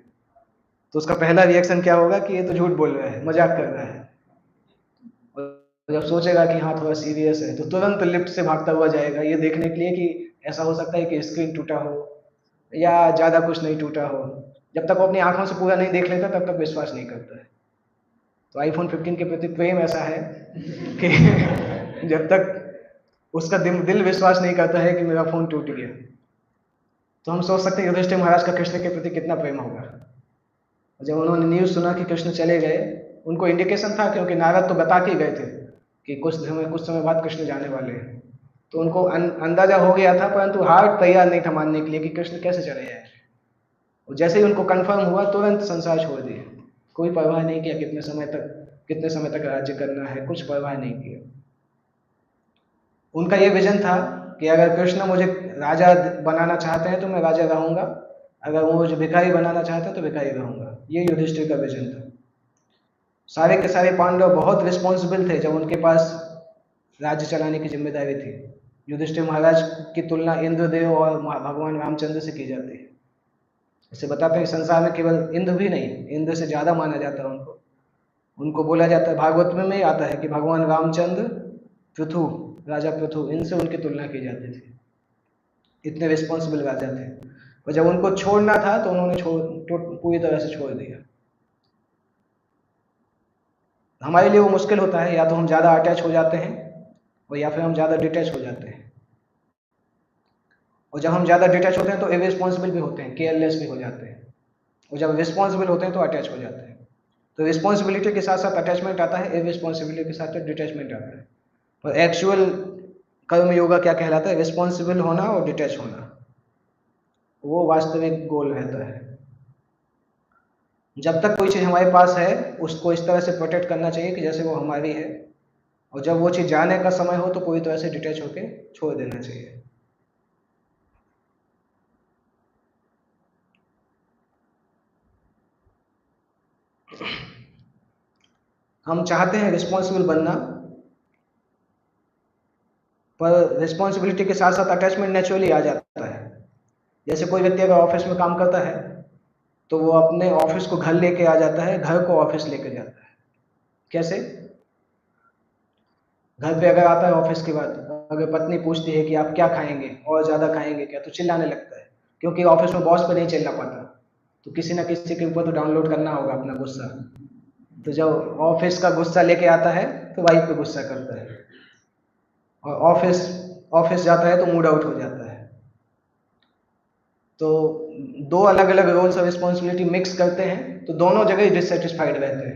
तो उसका पहला रिएक्शन क्या होगा कि ये तो झूठ बोल रहा है, मजाक कर रहा है। और जब सोचेगा कि हाँ थोड़ा सीरियस है तो तुरंत लिफ्ट से भागता हुआ जाएगा ये देखने के लिए कि ऐसा हो सकता है कि स्क्रीन टूटा हो या ज्यादा कुछ नहीं टूटा हो। जब तक वो अपनी आंखों से पूरा नहीं देख लेता तब तक विश्वास नहीं करता है। तो iPhone 15 के प्रति प्रेम ऐसा है कि जब तक उसका दिल विश्वास नहीं करता है कि मेरा फोन टूट गया, तो हम सोच सकते हैं युधिष्ठिर महाराज का कृष्ण के प्रति कितना प्रेम होगा। जब उन्होंने न्यूज सुना कि कृष्ण चले गए, उनको इंडिकेशन था क्योंकि नारद तो बता के गए थे कि कुछ समय बाद कृष्ण जाने वाले हैं, तो उनको अंदाजा हो गया था, परंतु हार्ट तैयार नहीं था मानने के लिए कि कृष्ण कैसे चले जाए। और जैसे ही उनको कंफर्म हुआ तुरंत संसार छोड़ दिए, कोई परवाह नहीं किया कितने समय तक राज्य करना है, कुछ परवाह नहीं किया। उनका ये विजन था कि अगर कृष्ण मुझे राजा बनाना चाहते हैं तो मैं राजा रहूंगा, अगर वो मुझे भिखारी बनाना चाहते हैं तो भिखारी रहूंगा। ये युधिष्ठिर का विजन था। सारे के सारे पांडव बहुत रिस्पॉन्सिबल थे जब उनके पास राज्य चलाने की जिम्मेदारी थी। युधिष्ठिर महाराज की तुलना इंद्रदेव और भगवान रामचंद्र से की जाती है। इसे बताते हैं संसार में केवल इंद्र भी नहीं, इंद्र से ज्यादा माना जाता है उनको बोला जाता है, भागवत में ही आता है कि भगवान रामचंद्र, पृथु, राजा पृथु, इनसे उनकी तुलना की जाती थी। इतने रिस्पॉन्सिबल राजा थे, और जब उनको छोड़ना था तो उन्होंने पूरी तरह से छोड़ दिया। हमारे लिए वो मुश्किल होता है, या तो हम ज्यादा अटैच हो जाते हैं और या फिर हम ज्यादा डिटैच हो जाते हैं। और जब हम ज्यादा डिटैच होते हैं तो इररिस्पॉन्सिबल भी होते हैं, केयरलेस भी हो जाते हैं। और जब रिस्पॉन्सिबल होते हैं तो अटैच हो जाते हैं। तो रिस्पॉन्सिबिलिटी के साथ साथ अटैचमेंट आता है, इररिस्पॉन्सिबिलिटी के साथ साथ डिटैचमेंट आता है। पर एक्चुअल कर्म योगा क्या कहलाता है? रिस्पॉन्सिबल होना और डिटैच होना, वो वास्तविक गोल रहता है। जब तक कोई चीज हमारे पास है उसको इस तरह से प्रोटेक्ट करना चाहिए कि जैसे वो हमारी है, और जब वो चीज़ जाने का समय हो तो पूरी तरह से डिटैच होके छोड़ देना चाहिए। हम चाहते हैं रिस्पॉन्सिबल बनना, पर रिस्पॉन्सिबिलिटी के साथ साथ अटैचमेंट नेचुरली आ जाता है। जैसे कोई व्यक्ति अगर ऑफिस में काम करता है तो वो अपने ऑफिस को घर लेके आ जाता है, घर को ऑफिस लेके जाता है। कैसे? घर पे अगर आता है ऑफिस के बाद, अगर पत्नी पूछती है कि आप क्या खाएंगे और ज़्यादा खाएंगे क्या, तो चिल्लाने लगता है, क्योंकि ऑफिस में बॉस पे नहीं चिल्ला पाता, तो किसी ना किसी के ऊपर तो डाउनलोड करना होगा अपना गुस्सा। तो जब ऑफिस का गुस्सा लेके आता है तो वाइफ पे गुस्सा करता है, और ऑफिस ऑफिस जाता है तो मूड आउट हो जाता है। तो दो अलग अलग रोल्स और रिस्पॉन्सिबिलिटी मिक्स करते हैं तो दोनों जगह डिससेटिस्फाइड रहते हैं।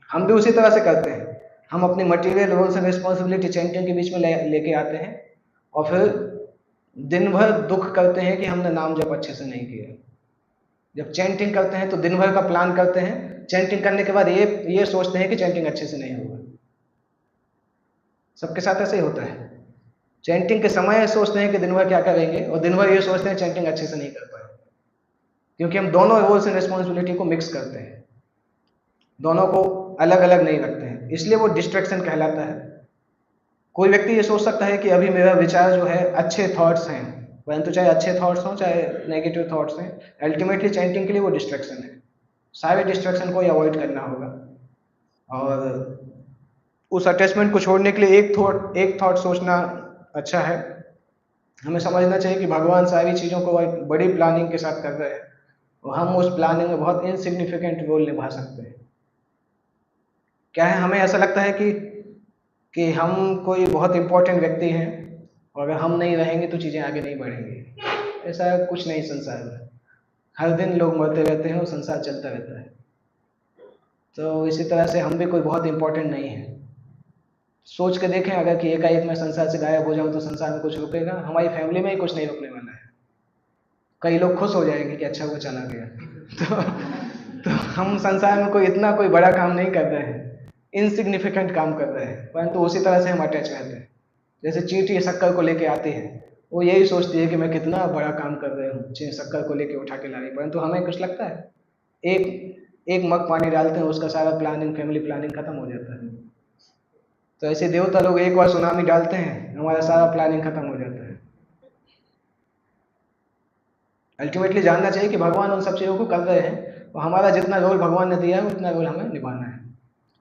हम भी उसी तरह से करते हैं, हम अपनी मटेरियल रोल्स और रिस्पॉन्सिबिलिटी चैंटिंग के बीच में लेके आते हैं, और फिर दिन भर दुख करते हैं कि हमने नाम जप अच्छे से नहीं किया। जब चैंटिंग करते हैं तो दिन भर का प्लान करते हैं, चैंटिंग करने के बाद ये सोचते हैं कि चैंटिंग अच्छे से नहीं होगा। सबके साथ ऐसे ही होता है। चैंटिंग के समय सोचते हैं कि दिन भर क्या करेंगे, और दिन भर ये सोचते हैं चैंटिंग अच्छे से नहीं कर पाए, क्योंकि हम दोनों रोल्स एंड रिस्पॉन्सिबिलिटी को मिक्स करते हैं, दोनों को अलग अलग नहीं रखते हैं, इसलिए वो डिस्ट्रैक्शन कहलाता है। कोई व्यक्ति ये सोच सकता है कि अभी मेरा विचार जो है अच्छे थॉट्स हैं, परंतु चाहे अच्छे थॉट्स हों चाहे नेगेटिव थॉट्स हैं, अल्टीमेटली चैंटिंग के लिए वो डिस्ट्रैक्शन है। सारे डिस्ट्रैक्शन को अवॉइड करना होगा, और उस अटैचमेंट को छोड़ने के लिए एक थॉट सोचना अच्छा है। हमें समझना चाहिए कि भगवान सारी चीज़ों को एक बड़ी प्लानिंग के साथ कर रहे हैं, और हम उस प्लानिंग में बहुत इनसिग्निफिकेंट रोल निभा सकते हैं। क्या है, हमें ऐसा लगता है कि हम कोई बहुत इंपॉर्टेंट व्यक्ति हैं, और अगर हम नहीं रहेंगे तो चीज़ें आगे नहीं बढ़ेंगी। ऐसा कुछ नहीं संसार में, हर दिन लोग मरते रहते हैं और संसार चलता रहता है। तो इसी तरह से हम भी कोई बहुत इंपॉर्टेंट नहीं है। सोच के देखें, अगर कि एकाएक मैं संसार से गायब हो जाऊं तो संसार में कुछ रुकेगा? हमारी फैमिली में ही कुछ नहीं रुकने वाला है। कई लोग खुश हो जाएंगे कि अच्छा वो चला गया। तो हम संसार में कोई बड़ा काम नहीं कर रहे हैं, इनसिग्निफिकेंट काम कर रहे हैं, परंतु उसी तरह से हम अटैच रहते हैं। जैसे चींटी शक्कर को लेके आती है, वो यही सोचती है कि मैं कितना बड़ा काम कर रही हूँ, शक्कर को लेके उठा के ला रही, परंतु हमें कुछ लगता है, एक एक मग पानी डालते हैं, उसका सारा प्लानिंग, फैमिली प्लानिंग खत्म हो जाता है। तो ऐसे देवता लोग एक बार सुनामी डालते हैं, हमारा सारा प्लानिंग खत्म हो जाता है। अल्टीमेटली जानना चाहिए कि भगवान उन सब चीज़ों को कर रहे हैं, और हमारा जितना रोल भगवान ने दिया है उतना रोल हमें निभाना है।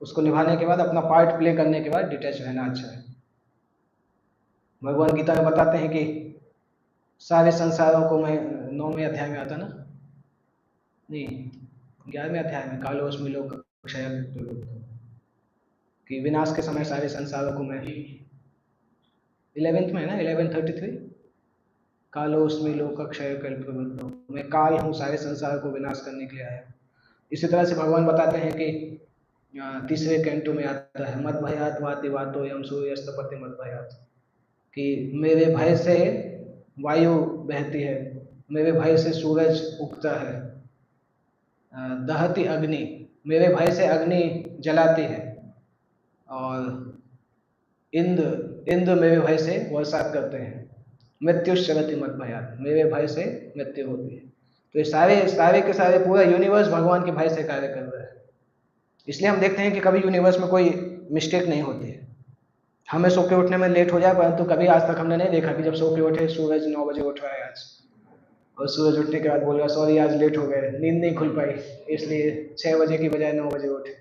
उसको निभाने के बाद, अपना पार्ट प्ले करने के बाद डिटैच रहना अच्छा है। भगवान गीता में बताते हैं कि सारे संसारों को मैं, 9वें अध्याय में आता ना, नहीं 11वें अध्याय में, कालोस्मि लोक क्षय, कि विनाश के समय सारे संसारों को मैं, 11th में है ना, 11:33, कालोस्मि लोक क्षय कल्प, मैं काल हूँ, सारे संसार को विनाश करने के लिए आया। इसी तरह से भगवान बताते हैं कि तीसरे कैंटो में आता है, मद भयात वाति वातो यम सूर्यस्तपति मद भयात, कि मेरे भय से वायु बहती है, मेरे भय से सूरज उगता है, दहती अग्नि, मेरे भय से अग्नि जलाती है, और इंद्र इंद्र मेरे भय से वर्षा करते हैं, मृत्युश्चरति मद भयात, मेरे भय से मृत्यु होती है। तो ये सारे सारे के सारे पूरा यूनिवर्स भगवान के भय से कार्य कर रहा है। इसलिए हम देखते हैं कि कभी यूनिवर्स में कोई मिस्टेक नहीं होती है। हमें सो के उठने में लेट हो जाए, परंतु कभी आज तक हमने नहीं देखा कि जब सो के उठे, सूरज 9 बजे उठ रहा है आज, और सूरज उठने के बाद बोल रहा सॉरी आज लेट हो गए, नींद नहीं खुल पाई, इसलिए 6 बजे की बजाय 9 बजे उठे।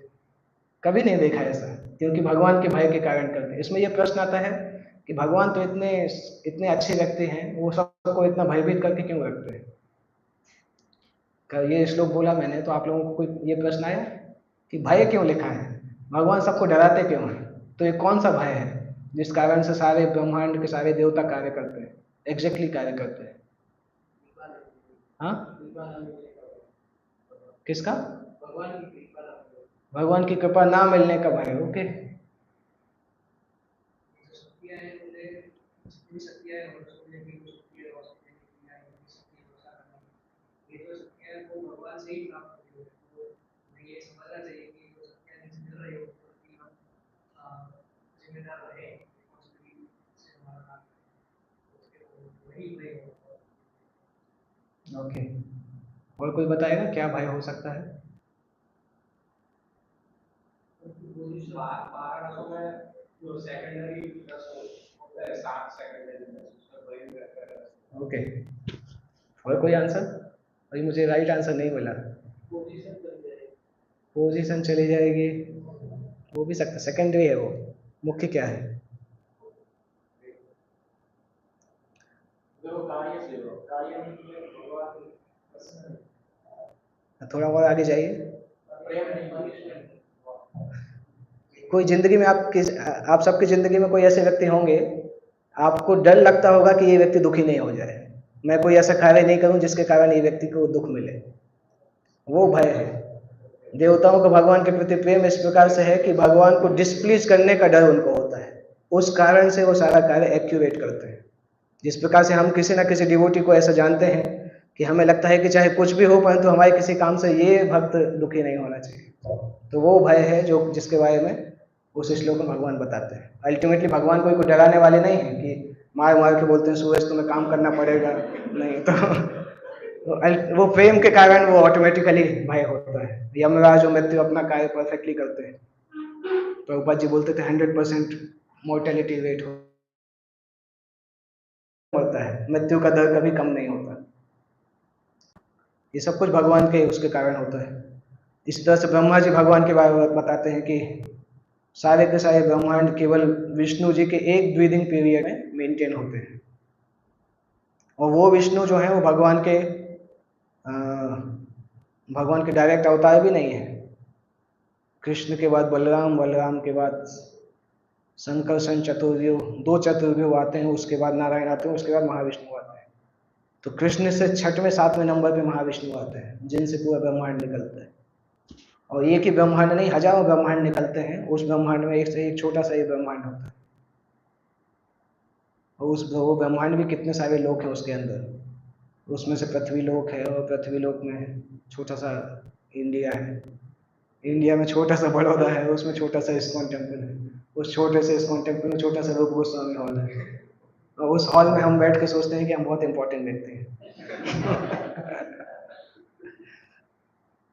कभी नहीं देखा ऐसा, क्योंकि भगवान के भय के कारण करते हैं। इसमें यह प्रश्न आता है कि भगवान तो इतने इतने अच्छे व्यक्ति हैं, वो सबको इतना भयभीत करके क्यों रखते हैं? ये श्लोक बोला मैंने तो आप लोगों को कोई ये प्रश्न आया कि भय क्यों लिखा है, भगवान सबको डराते क्यों हैं? तो ये कौन सा भय है जिस कारण से सारे ब्रह्मांड के सारे देवता कार्य करते हैं, एग्जैक्टली कार्य करते हैं? हाँ, किसका? भगवान की कृपा ना मिलने का भय। ओके, ओके, और कोई बताएगा क्या भय हो सकता है? ओके, और कोई आंसर? अभी मुझे राइट आंसर नहीं मिला। पोजीशन चली जाएगी, वो भी सकता, सेकेंडरी है वो, मुख्य क्या है? थोड़ा और आगे जाइए। कोई जिंदगी में आप सबकी जिंदगी में कोई ऐसे व्यक्ति होंगे, आपको डर लगता होगा कि ये व्यक्ति दुखी नहीं हो जाए, मैं कोई ऐसा कार्य नहीं करूं जिसके कारण ये व्यक्ति को दुख मिले, वो भय है। देवताओं का भगवान के प्रति प्रेम इस प्रकार से है कि भगवान को डिस्प्लीज करने का डर उनको होता है, उस कारण से वो सारा कार्य एक्यूरेट करते हैं। जिस प्रकार से हम किसी न किसी डिवोटी को ऐसा जानते हैं कि हमें लगता है कि चाहे कुछ भी हो परंतु हमारे किसी काम से ये भक्त दुखी नहीं होना चाहिए, तो वो भय है जो जिसके बारे में उस श्लोक में भगवान बताते हैं। अल्टीमेटली भगवान कोई को डराने वाले नहीं है कि मार मार के बोलते हैं सूरज तुम्हें काम करना पड़ेगा, नहीं, तो वो प्रेम के कारण वो ऑटोमेटिकली भय होता है। यमराज और मृत्यु अपना कार्य परफेक्टली करते हैं, प्रभुपाद जी बोलते थे 100% मोर्टेलिटी रेट होता है, मृत्यु का दर कभी कम नहीं होता। ये सब कुछ भगवान के उसके कारण होता है। इस तरह से ब्रह्मा जी भगवान के बारे में बताते हैं कि सारे के सारे ब्रह्मांड केवल विष्णु जी के एक ब्रीदिंग पीरियड में मेंटेन होते हैं, और वो विष्णु जो है वो भगवान के डायरेक्ट अवतार भी नहीं है। कृष्ण के बाद बलराम, बलराम के बाद संकर्षण चतुर्व्यूह, 2 चतुर्व्यूह आते हैं, उसके बाद नारायण आते हैं, उसके बाद महाविष्णु आते हैं। तो कृष्ण से 6वें 7वें नंबर पे महाविष्णु आते हैं, जिनसे पूरा ब्रह्मांड निकलता है। और एक ही ब्रह्मांड नहीं, हजारों ब्रह्मांड निकलते हैं, उस ब्रह्मांड में एक से एक छोटा सा ही ब्रह्मांड होता है, और वो ब्रह्मांड भी कितने सारे लोक हैं उसके अंदर, उसमें से पृथ्वी लोक है, और पृथ्वी लोक में छोटा सा इंडिया है, इंडिया में छोटा सा बड़ौदा है, उसमें छोटा सा इस्कॉन टेम्पल है, उस छोटे से इस्कॉन टेम्पल में छोटा सा रूप गोस्वामी हॉल है, और उस हॉल में हम बैठ के सोचते हैं कि हम बहुत इंपॉर्टेंट व्यक्ति हैं।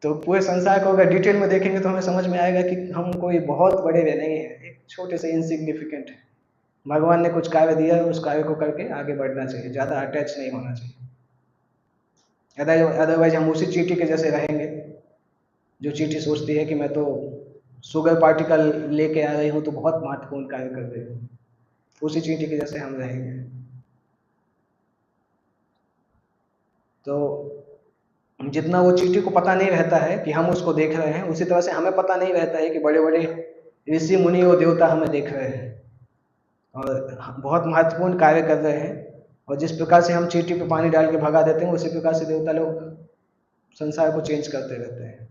तो पूरे संसार को अगर डिटेल में देखेंगे तो हमें समझ में आएगा कि हम कोई बहुत बड़े वे नहीं है, एक छोटे से इनसिग्निफिकेंट है। भगवान ने कुछ कार्य दिया है, उस कार्य को करके आगे बढ़ना चाहिए, ज़्यादा अटैच नहीं होना चाहिए, अदरवाइज हम उसी चींटी के जैसे रहेंगे जो चींटी सोचती है कि मैं तो शुगर पार्टिकल लेके आ रही हूँ तो बहुत महत्वपूर्ण कार्य कर रही हूँ, उसी चींटी के जैसे हम रहेंगे। तो जितना वो चींटी को पता नहीं रहता है कि हम उसको देख रहे हैं, उसी तरह से हमें पता नहीं रहता है कि बड़े बड़े ऋषि मुनि और देवता हमें देख रहे हैं और बहुत महत्वपूर्ण कार्य कर रहे हैं, और जिस प्रकार से हम चींटी पे पानी डाल के भगा देते हैं, उसी प्रकार से देवता लोग संसार को चेंज करते रहते हैं।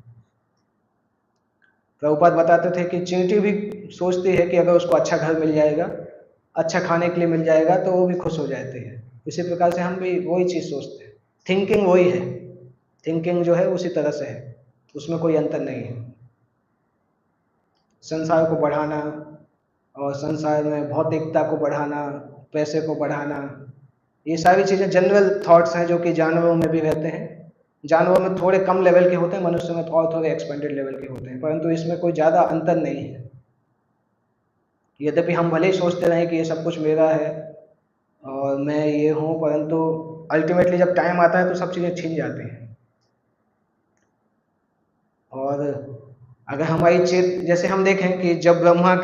प्रभुपाद बताते थे कि चींटी भी सोचती है कि अगर उसको अच्छा घर मिल जाएगा, अच्छा खाने के लिए मिल जाएगा तो वो भी खुश हो जाती है। इसी प्रकार से हम भी वही चीज़ सोचते हैं, थिंकिंग वही है, थिंकिंग जो है उसी तरह से है, उसमें कोई अंतर नहीं है। संसार को बढ़ाना और संसार में भौतिकता को बढ़ाना, पैसे को बढ़ाना, ये सारी चीज़ें जनरल थॉट्स हैं जो कि जानवरों में भी रहते हैं। जानवरों में थोड़े कम लेवल के होते हैं, मनुष्य में और थोड़े एक्सपेंडेड लेवल के होते हैं, परंतु इसमें कोई ज़्यादा अंतर नहीं है। यद्यपि हम भले ही सोचते रहें कि ये सब कुछ मेरा है और मैं ये हूँ, परंतु अल्टीमेटली जब टाइम आता है तो सब चीज़ें छिन जाती हैं। और अगर हमारी जैसे हम देखें कि जब ब्रह्मा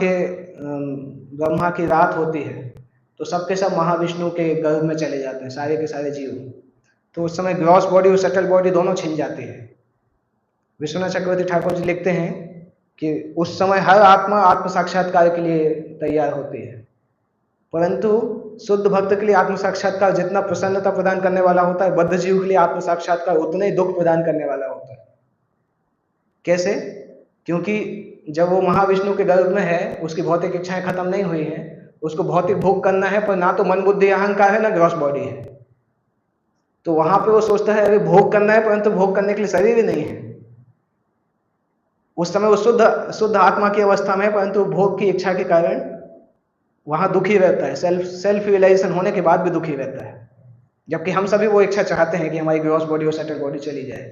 की रात होती है तो सबके सब महाविष्णु के गर्भ में चले जाते हैं, सारे के सारे जीव। तो उस समय ग्रॉस बॉडी और सटल बॉडी दोनों छिन जाती है। विश्वनाथ चक्रवर्ती ठाकुर जी लिखते हैं कि उस समय हर आत्मा आत्म साक्षात्कार के लिए तैयार होती है, परंतु शुद्ध भक्त के लिए आत्म साक्षात्कार जितना प्रसन्नता प्रदान करने वाला होता है, बद्ध जीव के लिए आत्म साक्षात्कार उतना ही दुख प्रदान करने वाला होता है। कैसे? क्योंकि जब वो महाविष्णु के गर्भ में है, उसकी भौतिक इच्छाएं खत्म नहीं हुई हैं, उसको भौतिक भोग करना है, पर ना तो मन बुद्धि अहंकार है ना ग्रॉस बॉडी है। तो वहां पे वो सोचता है अरे भोग करना है, परंतु भोग करने के लिए शरीर ही नहीं है। उस समय वो शुद्ध आत्मा की अवस्था में है, परंतु भोग की इच्छा के कारण वहां दुखी रहता है, सेल्फ रियलाइजेशन होने के बाद भी दुखी रहता है। जबकि हम सभी वो इच्छा चाहते हैं कि हमारी ग्रॉस बॉडी और सटल बॉडी चली जाए।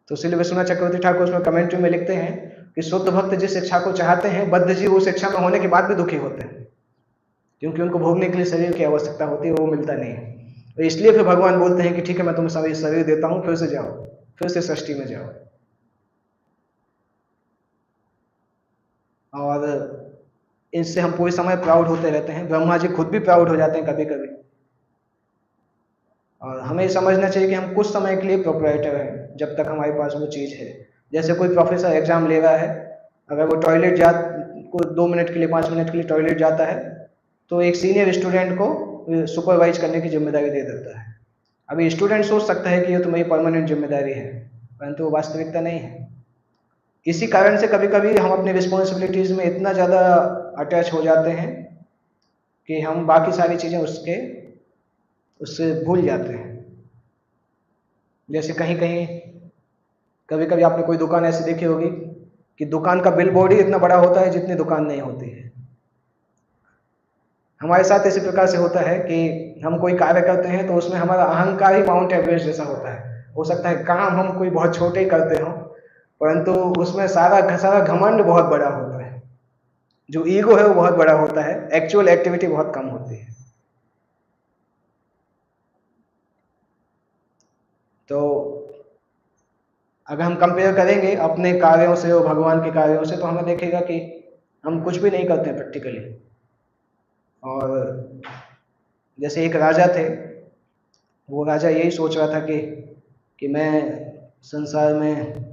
तो इसलिए विश्वनाथ चक्रवर्ती ठाकुर उसमें कमेंट्री में लिखते हैं कि शुद्ध भक्त जिस इच्छा को चाहते हैं, बद्ध जीव उस इच्छा में होने के बाद भी दुखी होते हैं, क्योंकि उनको भोगने के लिए शरीर की आवश्यकता होती है, वो मिलता नहीं है। तो इसलिए फिर भगवान बोलते हैं कि ठीक है, मैं तुम्हें सभी शरीर देता हूँ, फिर से जाओ, फिर से सृष्टि में जाओ। और इससे हम पूरे समय प्राउड होते रहते हैं। ब्रह्मा जी खुद भी प्राउड हो जाते हैं कभी कभी। और हमें समझना चाहिए कि हम कुछ समय के लिए प्रोप्राइटर हैं, जब तक हमारे पास वो चीज़ है। जैसे कोई प्रोफेसर एग्जाम ले रहा है, अगर वो टॉयलेट जा को 2 मिनट के लिए 5 मिनट के लिए टॉयलेट जाता है, तो एक सीनियर स्टूडेंट को सुपरवाइज करने की जिम्मेदारी दे देता है। अभी स्टूडेंट सोच सकता है कि ये तो मेरी परमानेंट जिम्मेदारी है, परंतु वो वास्तविकता नहीं है। इसी कारण से कभी कभी हम अपनी रिस्पॉन्सिबिलिटीज में इतना ज़्यादा अटैच हो जाते हैं कि हम बाकी सारी चीज़ें उससे भूल जाते हैं। जैसे कहीं कहीं कभी कभी आपने कोई दुकान ऐसी देखी होगी कि दुकान का बिल बोर्ड ही इतना बड़ा होता है जितनी दुकान नहीं होती है। हमारे साथ इसी प्रकार से होता है कि हम कोई कार्य करते हैं तो उसमें हमारा अहंकार ही माउंट एवरेस्ट जैसा होता है। हो सकता है काम हम कोई बहुत छोटे ही करते हो, परंतु उसमें सारा सारा घमंड बहुत बड़ा होता है। जो ईगो है वो बहुत बड़ा होता है, एक्चुअल एक्टिविटी बहुत कम होती है। तो अगर हम कंपेयर करेंगे अपने कार्यों से और भगवान के कार्यों से, तो हमें देखेगा कि हम कुछ भी नहीं करते प्रैक्टिकली। और जैसे एक राजा थे, वो राजा यही सोच रहा था कि मैं संसार में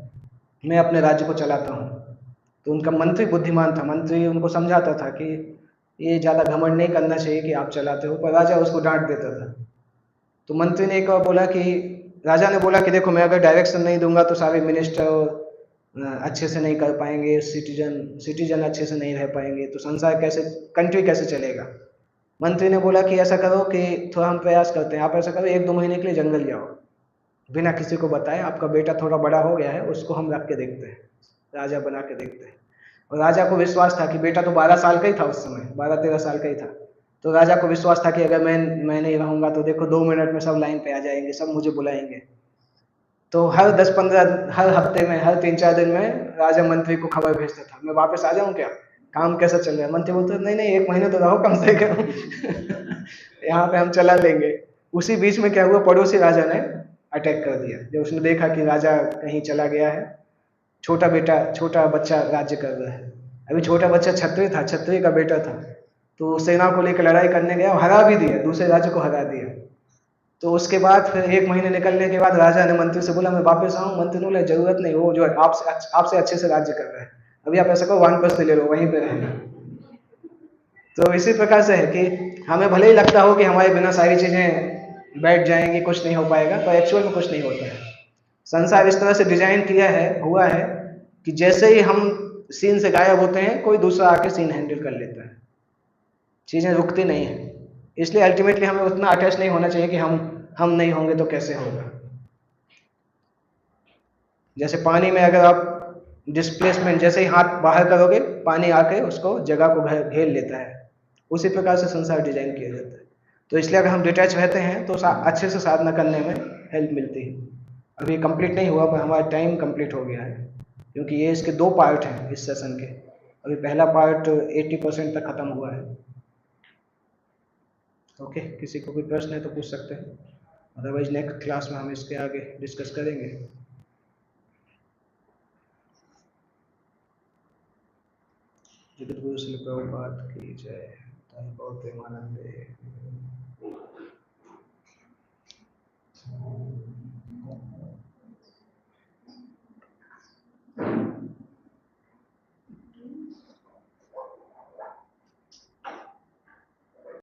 मैं अपने राज्य को चलाता हूँ। तो उनका मंत्री बुद्धिमान था, मंत्री उनको समझाता था कि ये ज़्यादा घमंड नहीं करना चाहिए कि आप चलाते हो, पर राजा उसको डांट देता था। तो मंत्री ने एक बार बोला कि राजा ने बोला कि देखो, मैं अगर डायरेक्शन नहीं दूंगा तो सारे मिनिस्टर अच्छे से नहीं कर पाएंगे, सिटीजन अच्छे से नहीं रह पाएंगे, तो संसार कैसे, कंट्री कैसे चलेगा। मंत्री ने बोला कि ऐसा करो कि थोड़ा हम प्रयास करते हैं, आप ऐसा करो 1-2 महीने के लिए जंगल जाओ, बिना किसी को बताए, आपका बेटा थोड़ा बड़ा हो गया है, उसको हम रख के देखते हैं, राजा बना के देखते हैं। और राजा को विश्वास था कि बेटा तो 12 साल का ही था उस समय, 12-13 साल का ही था। तो राजा को विश्वास था कि अगर मैं नहीं रहूंगा तो देखो 2 मिनट में सब लाइन पे आ जाएंगे, सब मुझे बुलाएंगे। तो हर 10-15 हर हफ्ते में, हर 3-4 दिन में राजा मंत्री को खबर भेजता था, मैं वापस आ जाऊं क्या, काम कैसा चल रहा है। मंत्री बोलते नहीं नहीं, 1 महीने तो रहो कम से कम यहाँ पे हम चला लेंगे। उसी बीच में क्या हुआ, पड़ोसी राजा ने अटैक कर दिया। जब उसने देखा कि राजा कहीं चला गया है, छोटा बच्चा राज्य कर रहा है। अभी छोटा बच्चा क्षत्रिय था, क्षत्रिय का बेटा था, तो सेना को लेकर लड़ाई करने गया और हरा भी दिया, दूसरे राज्य को हरा दिया। तो उसके बाद फिर 1 महीने निकलने के बाद राजा ने मंत्री से बोला मैं वापस आऊँ। मंत्री ने बोला जरूरत नहीं, वो जो है आपसे अच्छे से राज्य कर रहा है, अभी आप ऐसा करो वानप्रस्थ ले लो, वहीं पे रहना। तो इसी प्रकार से है कि हमें भले ही लगता हो कि हमारे बिना सारी चीजें बैठ जाएंगी, कुछ नहीं हो पाएगा, तो एक्चुअल में कुछ नहीं होता है। संसार इस तरह से डिजाइन हुआ है कि जैसे ही हम सीन से गायब होते हैं, कोई दूसरा आके सीन हैंडल कर लेता है, चीजें रुकती नहीं है। इसलिए अल्टीमेटली हमें उतना अटैच नहीं होना चाहिए कि हम नहीं होंगे तो कैसे होगा। जैसे पानी में अगर आप डिस्प्लेसमेंट, जैसे ही हाथ बाहर करोगे, पानी आके उसको जगह को घेर लेता है, उसी प्रकार से संसार डिजाइन किया जाता है। तो इसलिए अगर हम डिटैच रहते हैं तो अच्छे से साधना करने में हेल्प मिलती है। अभी कंप्लीट नहीं हुआ, पर हमारा टाइम कंप्लीट हो गया है, क्योंकि ये इसके 2 पार्ट हैं इस सेशन के। अभी पहला पार्ट 80% तक खत्म हुआ है। ओके, किसी को कोई प्रश्न है तो पूछ सकते हैं, अदरवाइज नेक्स्ट क्लास में हम इसके आगे डिस्कस करेंगे। जगत गुरु श्री प्रभुपाद की जय। बहुत प्रेमानंद।